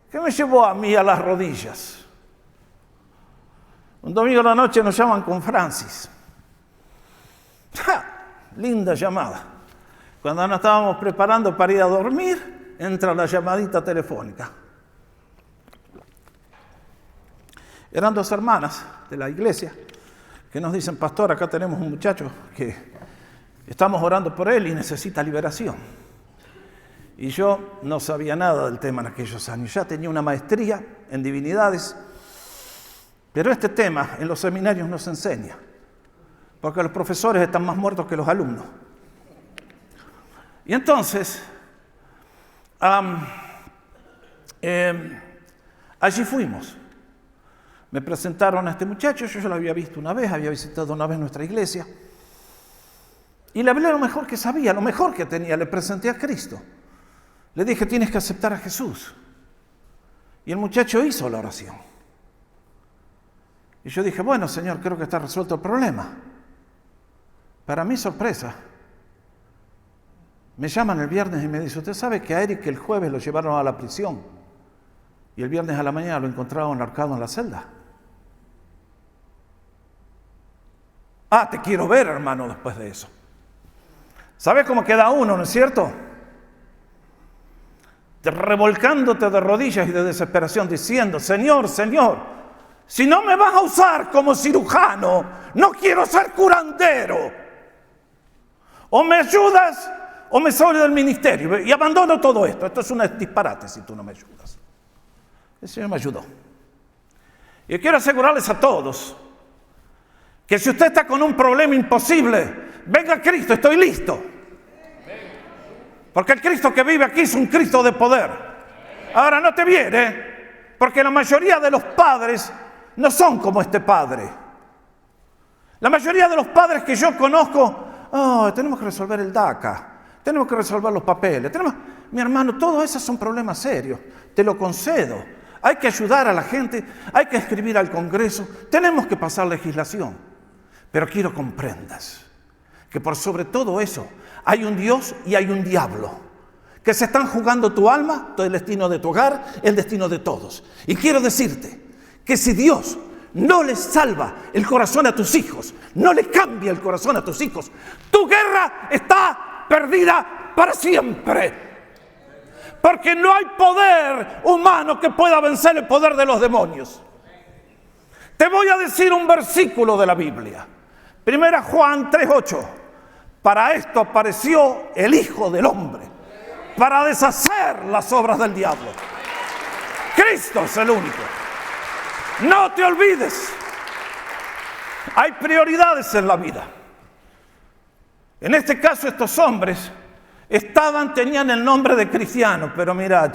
¿Qué me llevó a mí a las rodillas? Un domingo a la noche nos llaman con Francis. ¡Ja! Linda llamada. Cuando nos estábamos preparando para ir a dormir, entra la llamadita telefónica. Eran dos hermanas de la iglesia que nos dicen, pastor, acá tenemos un muchacho que estamos orando por él y necesita liberación. Y yo no sabía nada del tema en aquellos años. Ya tenía una maestría en divinidades, pero este tema en los seminarios no se enseña. Porque los profesores están más muertos que los alumnos. Y entonces, allí fuimos. Me presentaron a este muchacho, yo ya lo había visto una vez, había visitado una vez nuestra iglesia. Y le hablé lo mejor que sabía, lo mejor que tenía, le presenté a Cristo. Le dije, tienes que aceptar a Jesús. Y el muchacho hizo la oración. Y yo dije, bueno, Señor, creo que está resuelto el problema. Para mi sorpresa, me llaman el viernes y me dicen, ¿usted sabe que a Eric el jueves lo llevaron a la prisión y el viernes a la mañana lo encontraron ahorcado en la celda? Ah, te quiero ver, hermano, después de eso. ¿Sabes cómo queda uno, no es cierto? Revolcándote de rodillas y de desesperación, diciendo, Señor, Señor, si no me vas a usar como cirujano, no quiero ser curandero. O me ayudas o me salgo del ministerio y abandono todo esto. Esto es un disparate si tú no me ayudas. El Señor me ayudó. Y quiero asegurarles a todos que si usted está con un problema imposible, venga a Cristo, estoy listo. Porque el Cristo que vive aquí es un Cristo de poder. Ahora no te viene, porque la mayoría de los padres no son como este padre. La mayoría de los padres que yo conozco, tenemos que resolver el DACA, tenemos que resolver los papeles, mi hermano, todos esos son problemas serios, te lo concedo. Hay que ayudar a la gente, hay que escribir al Congreso, tenemos que pasar legislación. Pero quiero que comprendas que por sobre todo eso hay un Dios y hay un diablo que se están jugando tu alma, el destino de tu hogar, el destino de todos. Y quiero decirte que si Dios no le salva el corazón a tus hijos, no le cambia el corazón a tus hijos, tu guerra está perdida para siempre. Porque no hay poder humano que pueda vencer el poder de los demonios. Te voy a decir un versículo de la Biblia. 1 Juan 3:8. Para esto apareció el Hijo del Hombre, para deshacer las obras del diablo. Cristo es el único. No te olvides. Hay prioridades en la vida. En este caso, estos hombres tenían el nombre de cristianos, pero mira,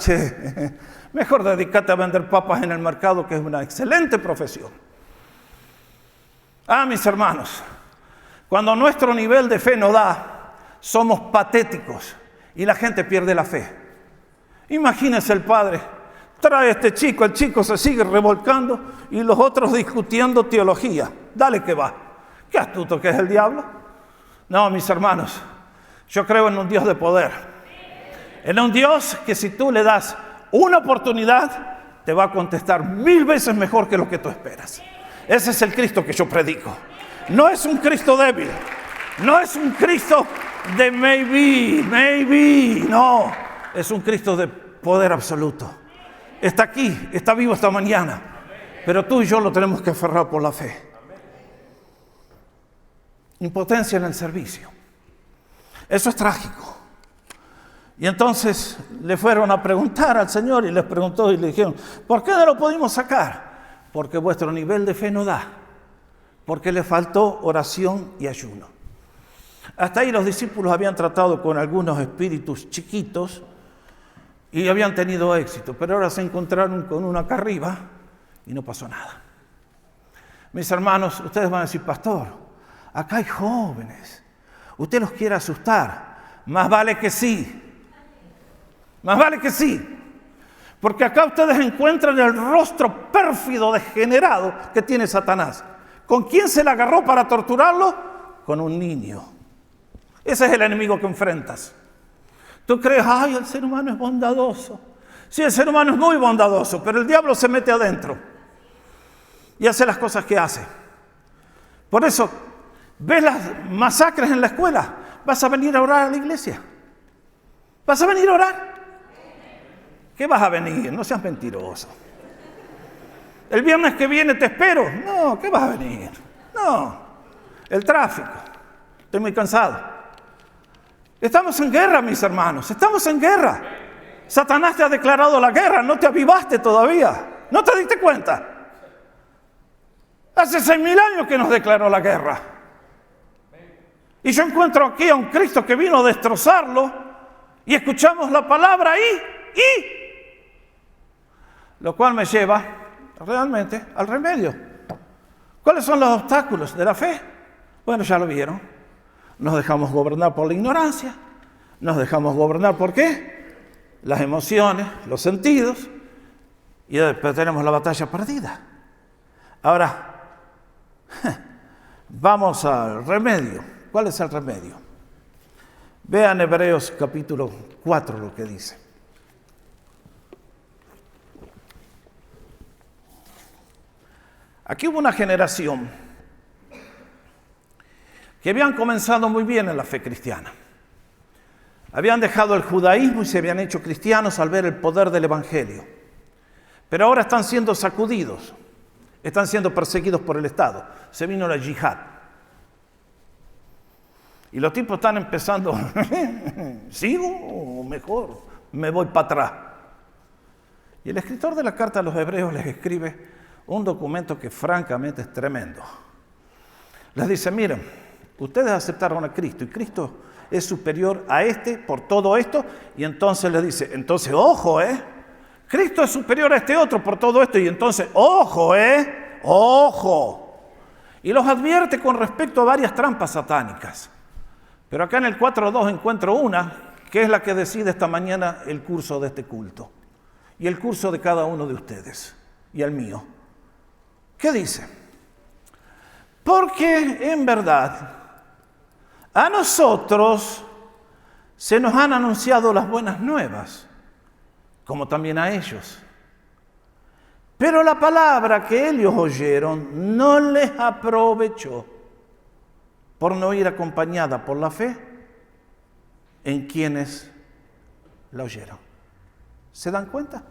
mejor dedícate a vender papas en el mercado, que es una excelente profesión. Mis hermanos, cuando nuestro nivel de fe no da, somos patéticos y la gente pierde la fe. Imagínense el padre, trae a este chico, el chico se sigue revolcando y los otros discutiendo teología. Dale que va. Qué astuto que es el diablo. No, mis hermanos, yo creo en un Dios de poder. En un Dios que si tú le das una oportunidad, te va a contestar 1000 veces mejor que lo que tú esperas. Ese es el Cristo que yo predico. No es un Cristo débil. No es un Cristo de maybe. No, es un Cristo de poder absoluto. Está aquí, está vivo esta mañana. Pero tú y yo lo tenemos que aferrar por la fe. Impotencia en el servicio. Eso es trágico. Y entonces le fueron a preguntar al Señor y les preguntó y le dijeron, ¿por qué no lo pudimos sacar? Porque vuestro nivel de fe no da. Porque le faltó oración y ayuno. Hasta ahí los discípulos habían tratado con algunos espíritus chiquitos y habían tenido éxito, pero ahora se encontraron con uno acá arriba y no pasó nada. Mis hermanos, ustedes van a decir, pastor, acá hay jóvenes, usted los quiere asustar. Más vale que sí. Más vale que sí. Porque acá ustedes encuentran el rostro pérfido, degenerado que tiene Satanás. ¿Con quién se le agarró para torturarlo? Con un niño. Ese es el enemigo que enfrentas. Tú crees, el ser humano es bondadoso. Sí, el ser humano es muy bondadoso, pero el diablo se mete adentro y hace las cosas que hace. Por eso, ¿ves las masacres en la escuela? ¿Vas a venir a orar a la iglesia? ¿Vas a venir a orar? ¿Qué vas a venir? No seas mentiroso. El viernes que viene te espero. No, ¿qué vas a venir? No, el tráfico. Estoy muy cansado. Estamos en guerra, mis hermanos. Estamos en guerra. Satanás te ha declarado la guerra. No te avivaste todavía. ¿No te diste cuenta? Hace 6.000 años que nos declaró la guerra. Y yo encuentro aquí a un Cristo que vino a destrozarlo y escuchamos la palabra lo cual me lleva realmente al remedio. ¿Cuáles son los obstáculos de la fe? Bueno, ya lo vieron. Nos dejamos gobernar por la ignorancia. Nos dejamos gobernar ¿por qué? Las emociones, los sentidos. Y después tenemos la batalla perdida. Ahora, Vamos al remedio. ¿Cuál es el remedio? Vean Hebreos capítulo 4 lo que dice. Aquí hubo una generación que habían comenzado muy bien en la fe cristiana. Habían dejado el judaísmo y se habían hecho cristianos al ver el poder del evangelio. Pero ahora están siendo sacudidos, están siendo perseguidos por el Estado. Se vino la yihad. Y los tipos están empezando, ¿sigo o mejor me voy para atrás? Y el escritor de la carta a los hebreos les escribe un documento que francamente es tremendo. Les dice, miren, ustedes aceptaron a Cristo y Cristo es superior a este por todo esto, y entonces les dice, entonces ojo, Cristo es superior a este otro por todo esto, y entonces ojo, ojo. Y los advierte con respecto a varias trampas satánicas. Pero acá en el 4.2 encuentro una, que es la que decide esta mañana el curso de este culto, y el curso de cada uno de ustedes, y el mío. ¿Qué dice? Porque en verdad a nosotros se nos han anunciado las buenas nuevas, como también a ellos. Pero la palabra que ellos oyeron no les aprovechó, por no ir acompañada por la fe en quienes la oyeron. ¿Se dan cuenta?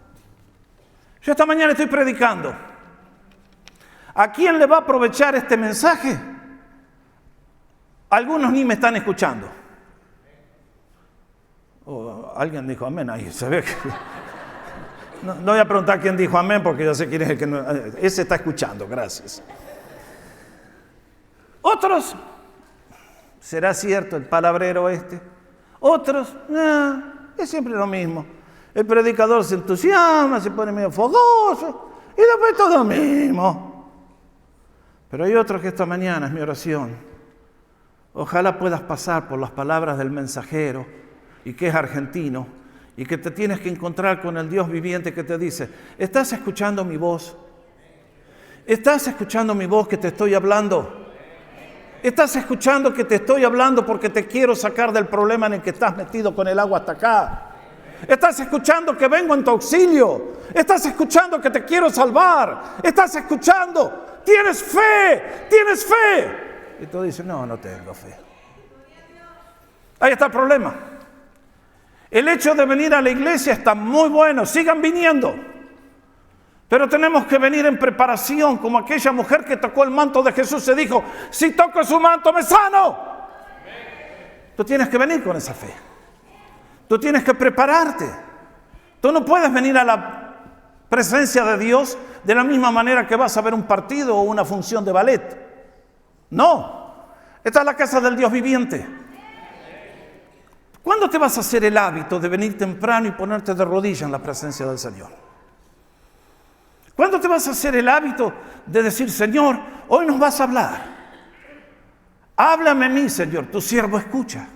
Yo esta mañana estoy predicando. ¿A quién le va a aprovechar este mensaje? Algunos ni me están escuchando. Alguien dijo amén ahí, se ve que... No voy a preguntar quién dijo amén porque yo sé quién es el que no... Ese está escuchando, gracias. Otros, ¿será cierto el palabrero este? Otros, es siempre lo mismo. El predicador se entusiasma, se pone medio fogoso y después todo lo mismo. Pero hay otros que esta mañana es mi oración. Ojalá puedas pasar por las palabras del mensajero y que es argentino y que te tienes que encontrar con el Dios viviente que te dice, ¿estás escuchando mi voz? ¿Estás escuchando mi voz que te estoy hablando? ¿Estás escuchando que te estoy hablando porque te quiero sacar del problema en el que estás metido con el agua hasta acá? ¿Estás escuchando que vengo en tu auxilio? ¿Estás escuchando que te quiero salvar? ¿Estás escuchando? ¿Tienes fe? ¿Tienes fe? Y tú dices, no tengo fe. Ahí está el problema. El hecho de venir a la iglesia está muy bueno, sigan viniendo. Pero tenemos que venir en preparación, como aquella mujer que tocó el manto de Jesús se dijo, si toco su manto me sano. Tú tienes que venir con esa fe. Tú tienes que prepararte. Tú no puedes venir a la presencia de Dios de la misma manera que vas a ver un partido o una función de ballet. No, esta es la casa del Dios viviente. ¿Cuándo te vas a hacer el hábito de venir temprano y ponerte de rodillas en la presencia del Señor? ¿Cuándo te vas a hacer el hábito de decir, Señor, hoy nos vas a hablar? Háblame a mí, Señor, tu siervo escucha.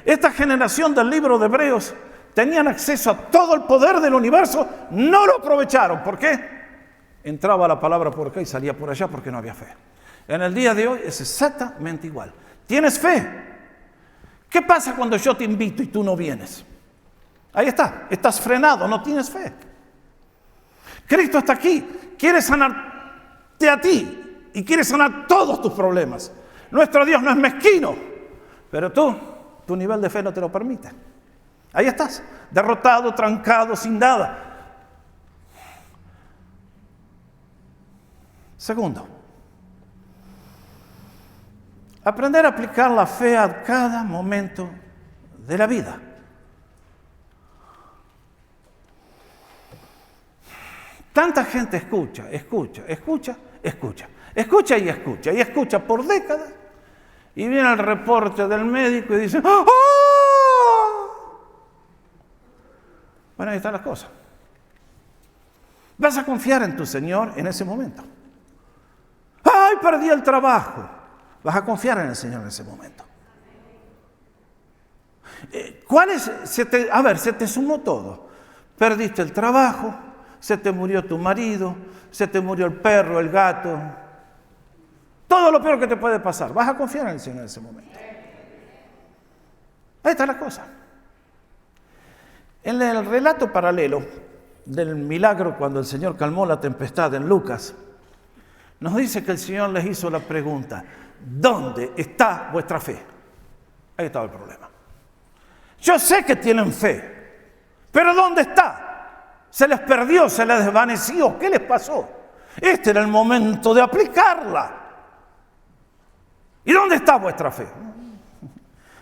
Esta generación del libro de Hebreos tenían acceso a todo el poder del universo, no lo aprovecharon. ¿Por qué? Entraba la palabra por acá y salía por allá porque no había fe. En el día de hoy es exactamente igual. ¿Tienes fe? ¿Qué pasa cuando yo te invito y tú no vienes? Ahí está, estás frenado, no tienes fe. Cristo está aquí, quiere sanarte a ti y quiere sanar todos tus problemas. Nuestro Dios no es mezquino, pero tu nivel de fe no te lo permite. Ahí estás, derrotado, trancado, sin nada. Segundo, aprender a aplicar la fe a cada momento de la vida. Tanta gente escucha y escucha por décadas, y viene el reporte del médico y dice, ¡oh! Bueno, ahí están las cosas. Vas a confiar en tu Señor en ese momento. ¡Ay, perdí el trabajo! Vas a confiar en el Señor en ese momento. Se te sumó todo. Perdiste el trabajo, se te murió tu marido, se te murió el perro, el gato. Todo lo peor que te puede pasar, vas a confiar en el Señor en ese momento. Ahí está la cosa. En el relato paralelo del milagro cuando el Señor calmó la tempestad en Lucas, nos dice que el Señor les hizo la pregunta: ¿dónde está vuestra fe? Ahí estaba el problema. Yo sé que tienen fe, pero ¿dónde está? Se les perdió, se les desvaneció. ¿Qué les pasó? Este era el momento de aplicarla. ¿Y dónde está vuestra fe?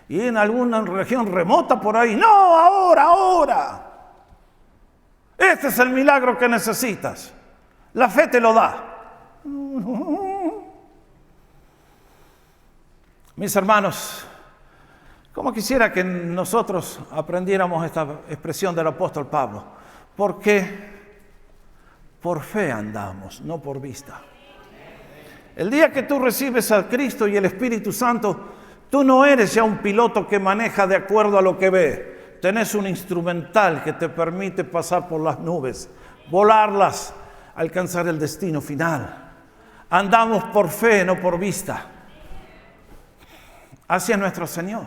Y en alguna región remota por ahí. No, ahora. Este es el milagro que necesitas. La fe te lo da. Mis hermanos, como quisiera que nosotros aprendiéramos esta expresión del apóstol Pablo, porque por fe andamos, no por vista. El día que tú recibes a Cristo y el Espíritu Santo, tú no eres ya un piloto que maneja de acuerdo a lo que ve. Tenés un instrumental que te permite pasar por las nubes, volarlas, alcanzar el destino final. Andamos por fe, no por vista. Hacia nuestro Señor.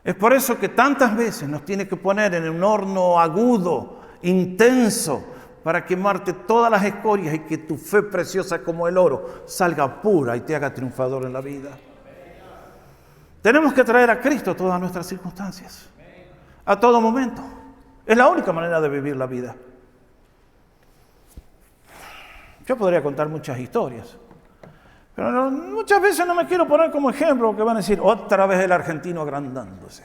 Es por eso que tantas veces nos tiene que poner en un horno agudo, intenso, para quemarte todas las escorias y que tu fe preciosa como el oro salga pura y te haga triunfador en la vida. Tenemos que traer a Cristo a todas nuestras circunstancias, a todo momento. Es la única manera de vivir la vida. Yo podría contar muchas historias, pero muchas veces no me quiero poner como ejemplo, porque van a decir, otra vez el argentino agrandándose.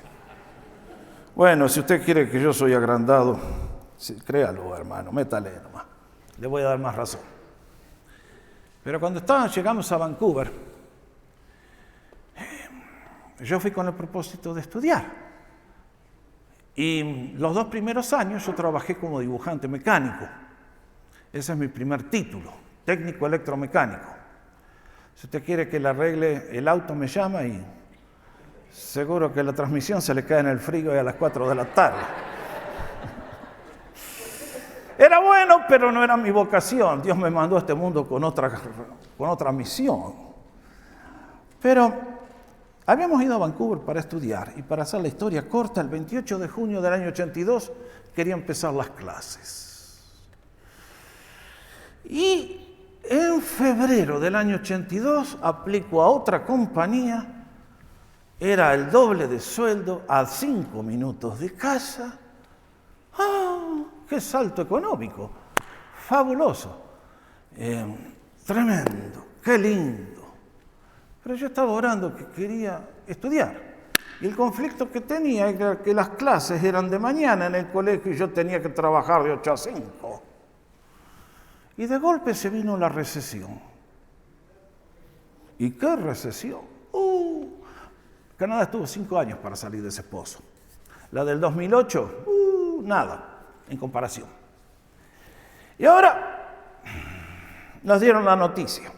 Bueno, si usted quiere que yo soy agrandado, sí, créalo, hermano, métale nomás. Le voy a dar más razón. Pero cuando llegamos a Vancouver, yo fui con el propósito de estudiar. Y los 2 primeros años yo trabajé como dibujante mecánico. Ese es mi primer título, técnico electromecánico. Si usted quiere que le arregle el auto, me llama y seguro que la transmisión se le cae en el frigo a las 4 de la tarde. Era bueno, pero no era mi vocación. Dios me mandó a este mundo con otra misión. Pero habíamos ido a Vancouver para estudiar y para hacer la historia corta, el 28 de junio del año 82 quería empezar las clases. Y en febrero del año 82 aplico a otra compañía, era el doble de sueldo, a 5 minutos de casa. ¡Ah! ¡Qué salto económico! Fabuloso. Tremendo, qué lindo. Pero yo estaba orando que quería estudiar. Y el conflicto que tenía era que las clases eran de mañana en el colegio y yo tenía que trabajar de 8 a 5. Y de golpe se vino la recesión. ¿Y qué recesión? Canadá estuvo 5 años para salir de ese pozo. La del 2008, nada en comparación. Y ahora nos dieron la noticia.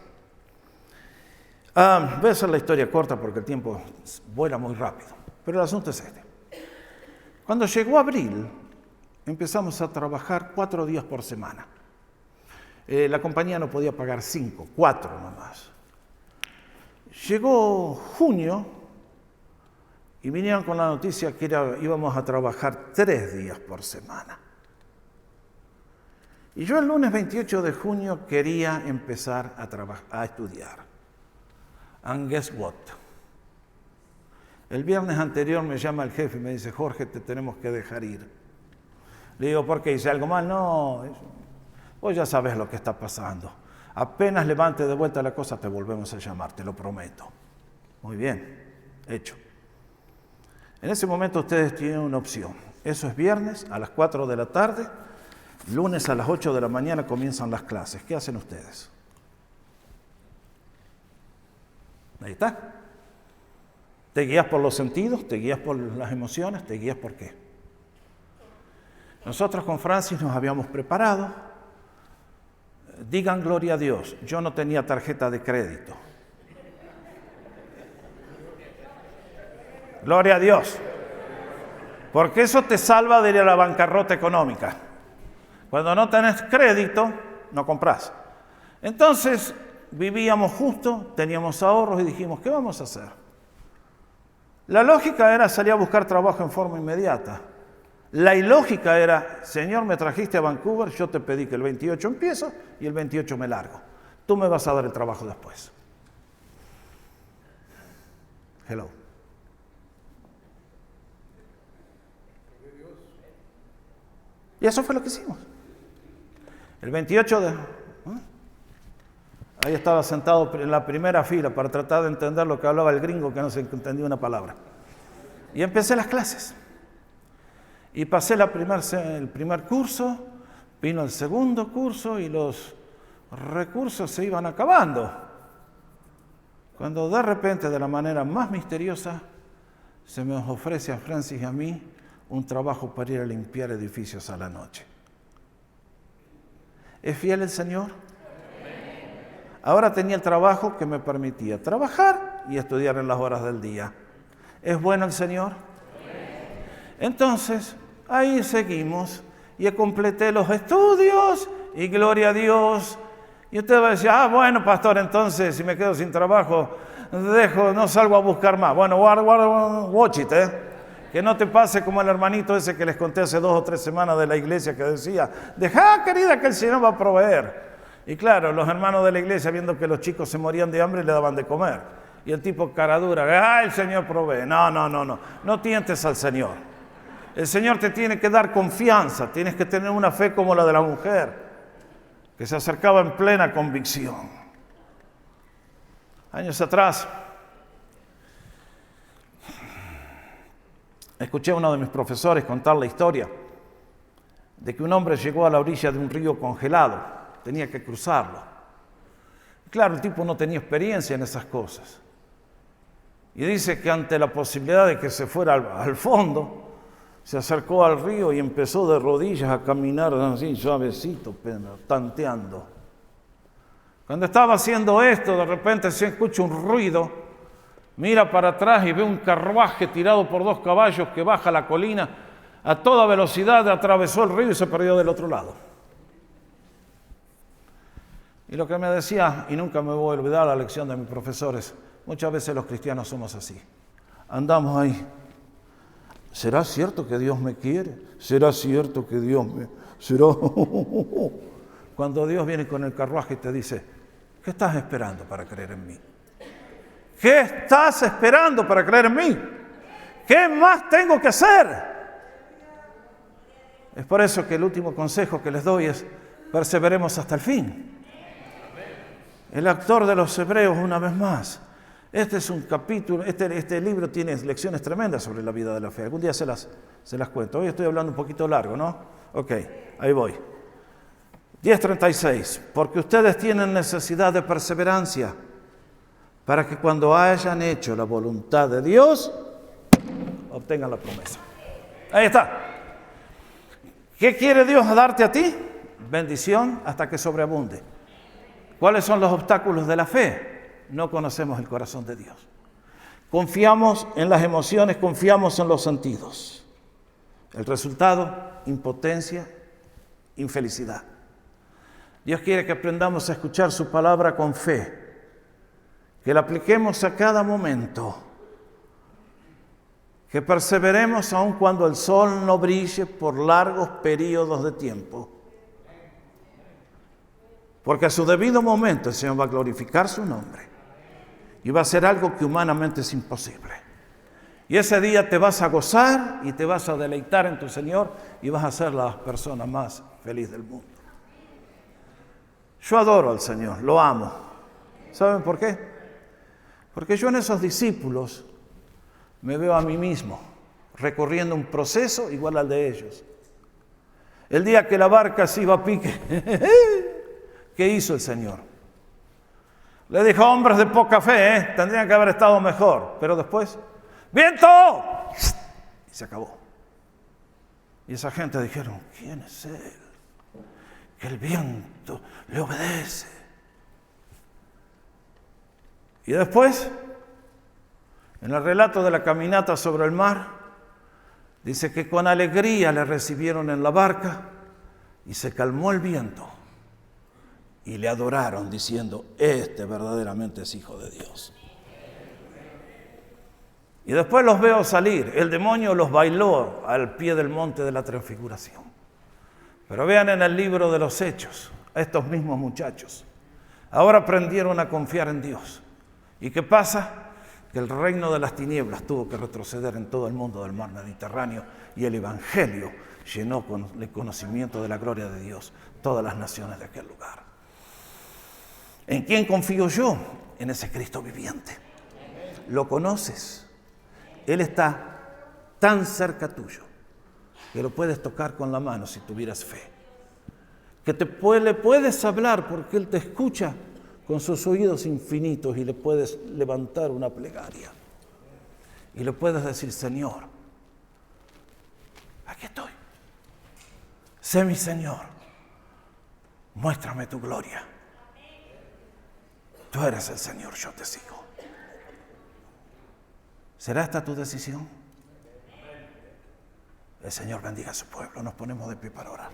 Voy a hacer la historia corta porque el tiempo vuela muy rápido. Pero el asunto es este. Cuando llegó abril, empezamos a trabajar 4 días por semana. La compañía no podía pagar 5, 4 nomás. Llegó junio y vinieron con la noticia que íbamos a trabajar 3 días por semana. Y yo el lunes 28 de junio quería empezar a estudiar. And guess what? El viernes anterior me llama el jefe y me dice, Jorge, te tenemos que dejar ir. Le digo, ¿por qué? ¿Hice algo mal? No, vos ya sabes lo que está pasando. Apenas levante de vuelta la cosa, te volvemos a llamar, te lo prometo. Muy bien, hecho. En ese momento ustedes tienen una opción. Eso es viernes a las 4 de la tarde. Lunes a las 8 de la mañana comienzan las clases. ¿Qué hacen ustedes? Ahí está. ¿Te guías por los sentidos? ¿Te guías por las emociones? ¿Te guías por qué? Nosotros con Francis nos habíamos preparado. Digan gloria a Dios. Yo no tenía tarjeta de crédito. Gloria a Dios. Porque eso te salva de la bancarrota económica. Cuando no tenés crédito, no compras. Entonces, vivíamos justo, teníamos ahorros y dijimos, ¿qué vamos a hacer? La lógica era salir a buscar trabajo en forma inmediata. La ilógica era, Señor, me trajiste a Vancouver, yo te pedí que el 28 empiezo y el 28 me largo. Tú me vas a dar el trabajo después. Hello. Y eso fue lo que hicimos. El 28 de... Ahí estaba sentado en la primera fila para tratar de entender lo que hablaba el gringo que no se entendía una palabra. Y empecé las clases. Y pasé el primer curso, vino el segundo curso y los recursos se iban acabando. Cuando de repente, de la manera más misteriosa, se me ofrece a Francis y a mí un trabajo para ir a limpiar edificios a la noche. ¿Es fiel el Señor? Ahora tenía el trabajo que me permitía trabajar y estudiar en las horas del día. ¿Es bueno el Señor? Entonces, ahí seguimos. Y completé los estudios y gloria a Dios. Y usted va a decir, bueno, pastor, entonces si me quedo sin trabajo, no salgo a buscar más. Bueno, watch it, que no te pase como el hermanito ese que les conté hace 2 o 3 semanas de la iglesia que decía, deja, querida, que el Señor va a proveer. Y claro, los hermanos de la iglesia, viendo que los chicos se morían de hambre, le daban de comer. Y el tipo cara dura, el Señor provee. No tientes al Señor. El Señor te tiene que dar confianza, tienes que tener una fe como la de la mujer, que se acercaba en plena convicción. Años atrás, escuché a uno de mis profesores contar la historia de que un hombre llegó a la orilla de un río congelado, tenía que cruzarlo. Claro, el tipo no tenía experiencia en esas cosas. Y dice que ante la posibilidad de que se fuera al fondo, se acercó al río y empezó de rodillas a caminar así, suavecito, tanteando. Cuando estaba haciendo esto, de repente se escucha un ruido, mira para atrás y ve un carruaje tirado por 2 caballos que baja la colina a toda velocidad, atravesó el río y se perdió del otro lado. Y lo que me decía, y nunca me voy a olvidar la lección de mis profesores, muchas veces los cristianos somos así. Andamos ahí. ¿Será cierto que Dios me quiere? ¿Será cierto que Dios me... ¿Será? Cuando Dios viene con el carruaje y te dice, ¿qué estás esperando para creer en mí? ¿Qué estás esperando para creer en mí? ¿Qué más tengo que hacer? Es por eso que el último consejo que les doy es, perseveremos hasta el fin. El autor de los Hebreos, una vez más, este es un capítulo, este libro tiene lecciones tremendas sobre la vida de la fe. Algún día se las cuento. Hoy estoy hablando un poquito largo, ¿no? Ok, ahí voy. 10:36. Porque ustedes tienen necesidad de perseverancia para que cuando hayan hecho la voluntad de Dios, obtengan la promesa. Ahí está. ¿Qué quiere Dios darte a ti? Bendición hasta que sobreabunde. ¿Cuáles son los obstáculos de la fe? No conocemos el corazón de Dios. Confiamos en las emociones, confiamos en los sentidos. El resultado, impotencia, infelicidad. Dios quiere que aprendamos a escuchar su palabra con fe, que la apliquemos a cada momento, que perseveremos aun cuando el sol no brille por largos periodos de tiempo. Porque a su debido momento el Señor va a glorificar su nombre y va a hacer algo que humanamente es imposible. Y ese día te vas a gozar y te vas a deleitar en tu Señor y vas a ser la persona más feliz del mundo. Yo adoro al Señor, lo amo. ¿Saben por qué? Porque yo en esos discípulos me veo a mí mismo recorriendo un proceso igual al de ellos. El día que la barca se iba a pique, ¿qué hizo el Señor? Le dijo, hombres de poca fe, tendrían que haber estado mejor. Pero después, ¡viento! Y se acabó. Y esa gente dijeron, ¿quién es él? Que el viento le obedece. Y después, en el relato de la caminata sobre el mar, dice que con alegría le recibieron en la barca y se calmó el viento. y le adoraron diciendo, este verdaderamente es Hijo de Dios. Y después los veo salir. El demonio los bailó al pie del monte de la transfiguración. Pero vean en el libro de los Hechos, a estos mismos muchachos. Ahora aprendieron a confiar en Dios. ¿Y qué pasa? Que el reino de las tinieblas tuvo que retroceder en todo el mundo del mar Mediterráneo y el Evangelio llenó con el conocimiento de la gloria de Dios todas las naciones de aquel lugar. ¿En quién confío yo? En ese Cristo viviente. ¿Lo conoces? Él está tan cerca tuyo que lo puedes tocar con la mano si tuvieras fe. Que le puedes hablar porque Él te escucha con sus oídos infinitos y le puedes levantar una plegaria. Y le puedes decir, Señor, aquí estoy. Sé mi Señor. Muéstrame tu gloria. Tú eres el Señor, yo te sigo. ¿Será esta tu decisión? El Señor bendiga a su pueblo. Nos ponemos de pie para orar.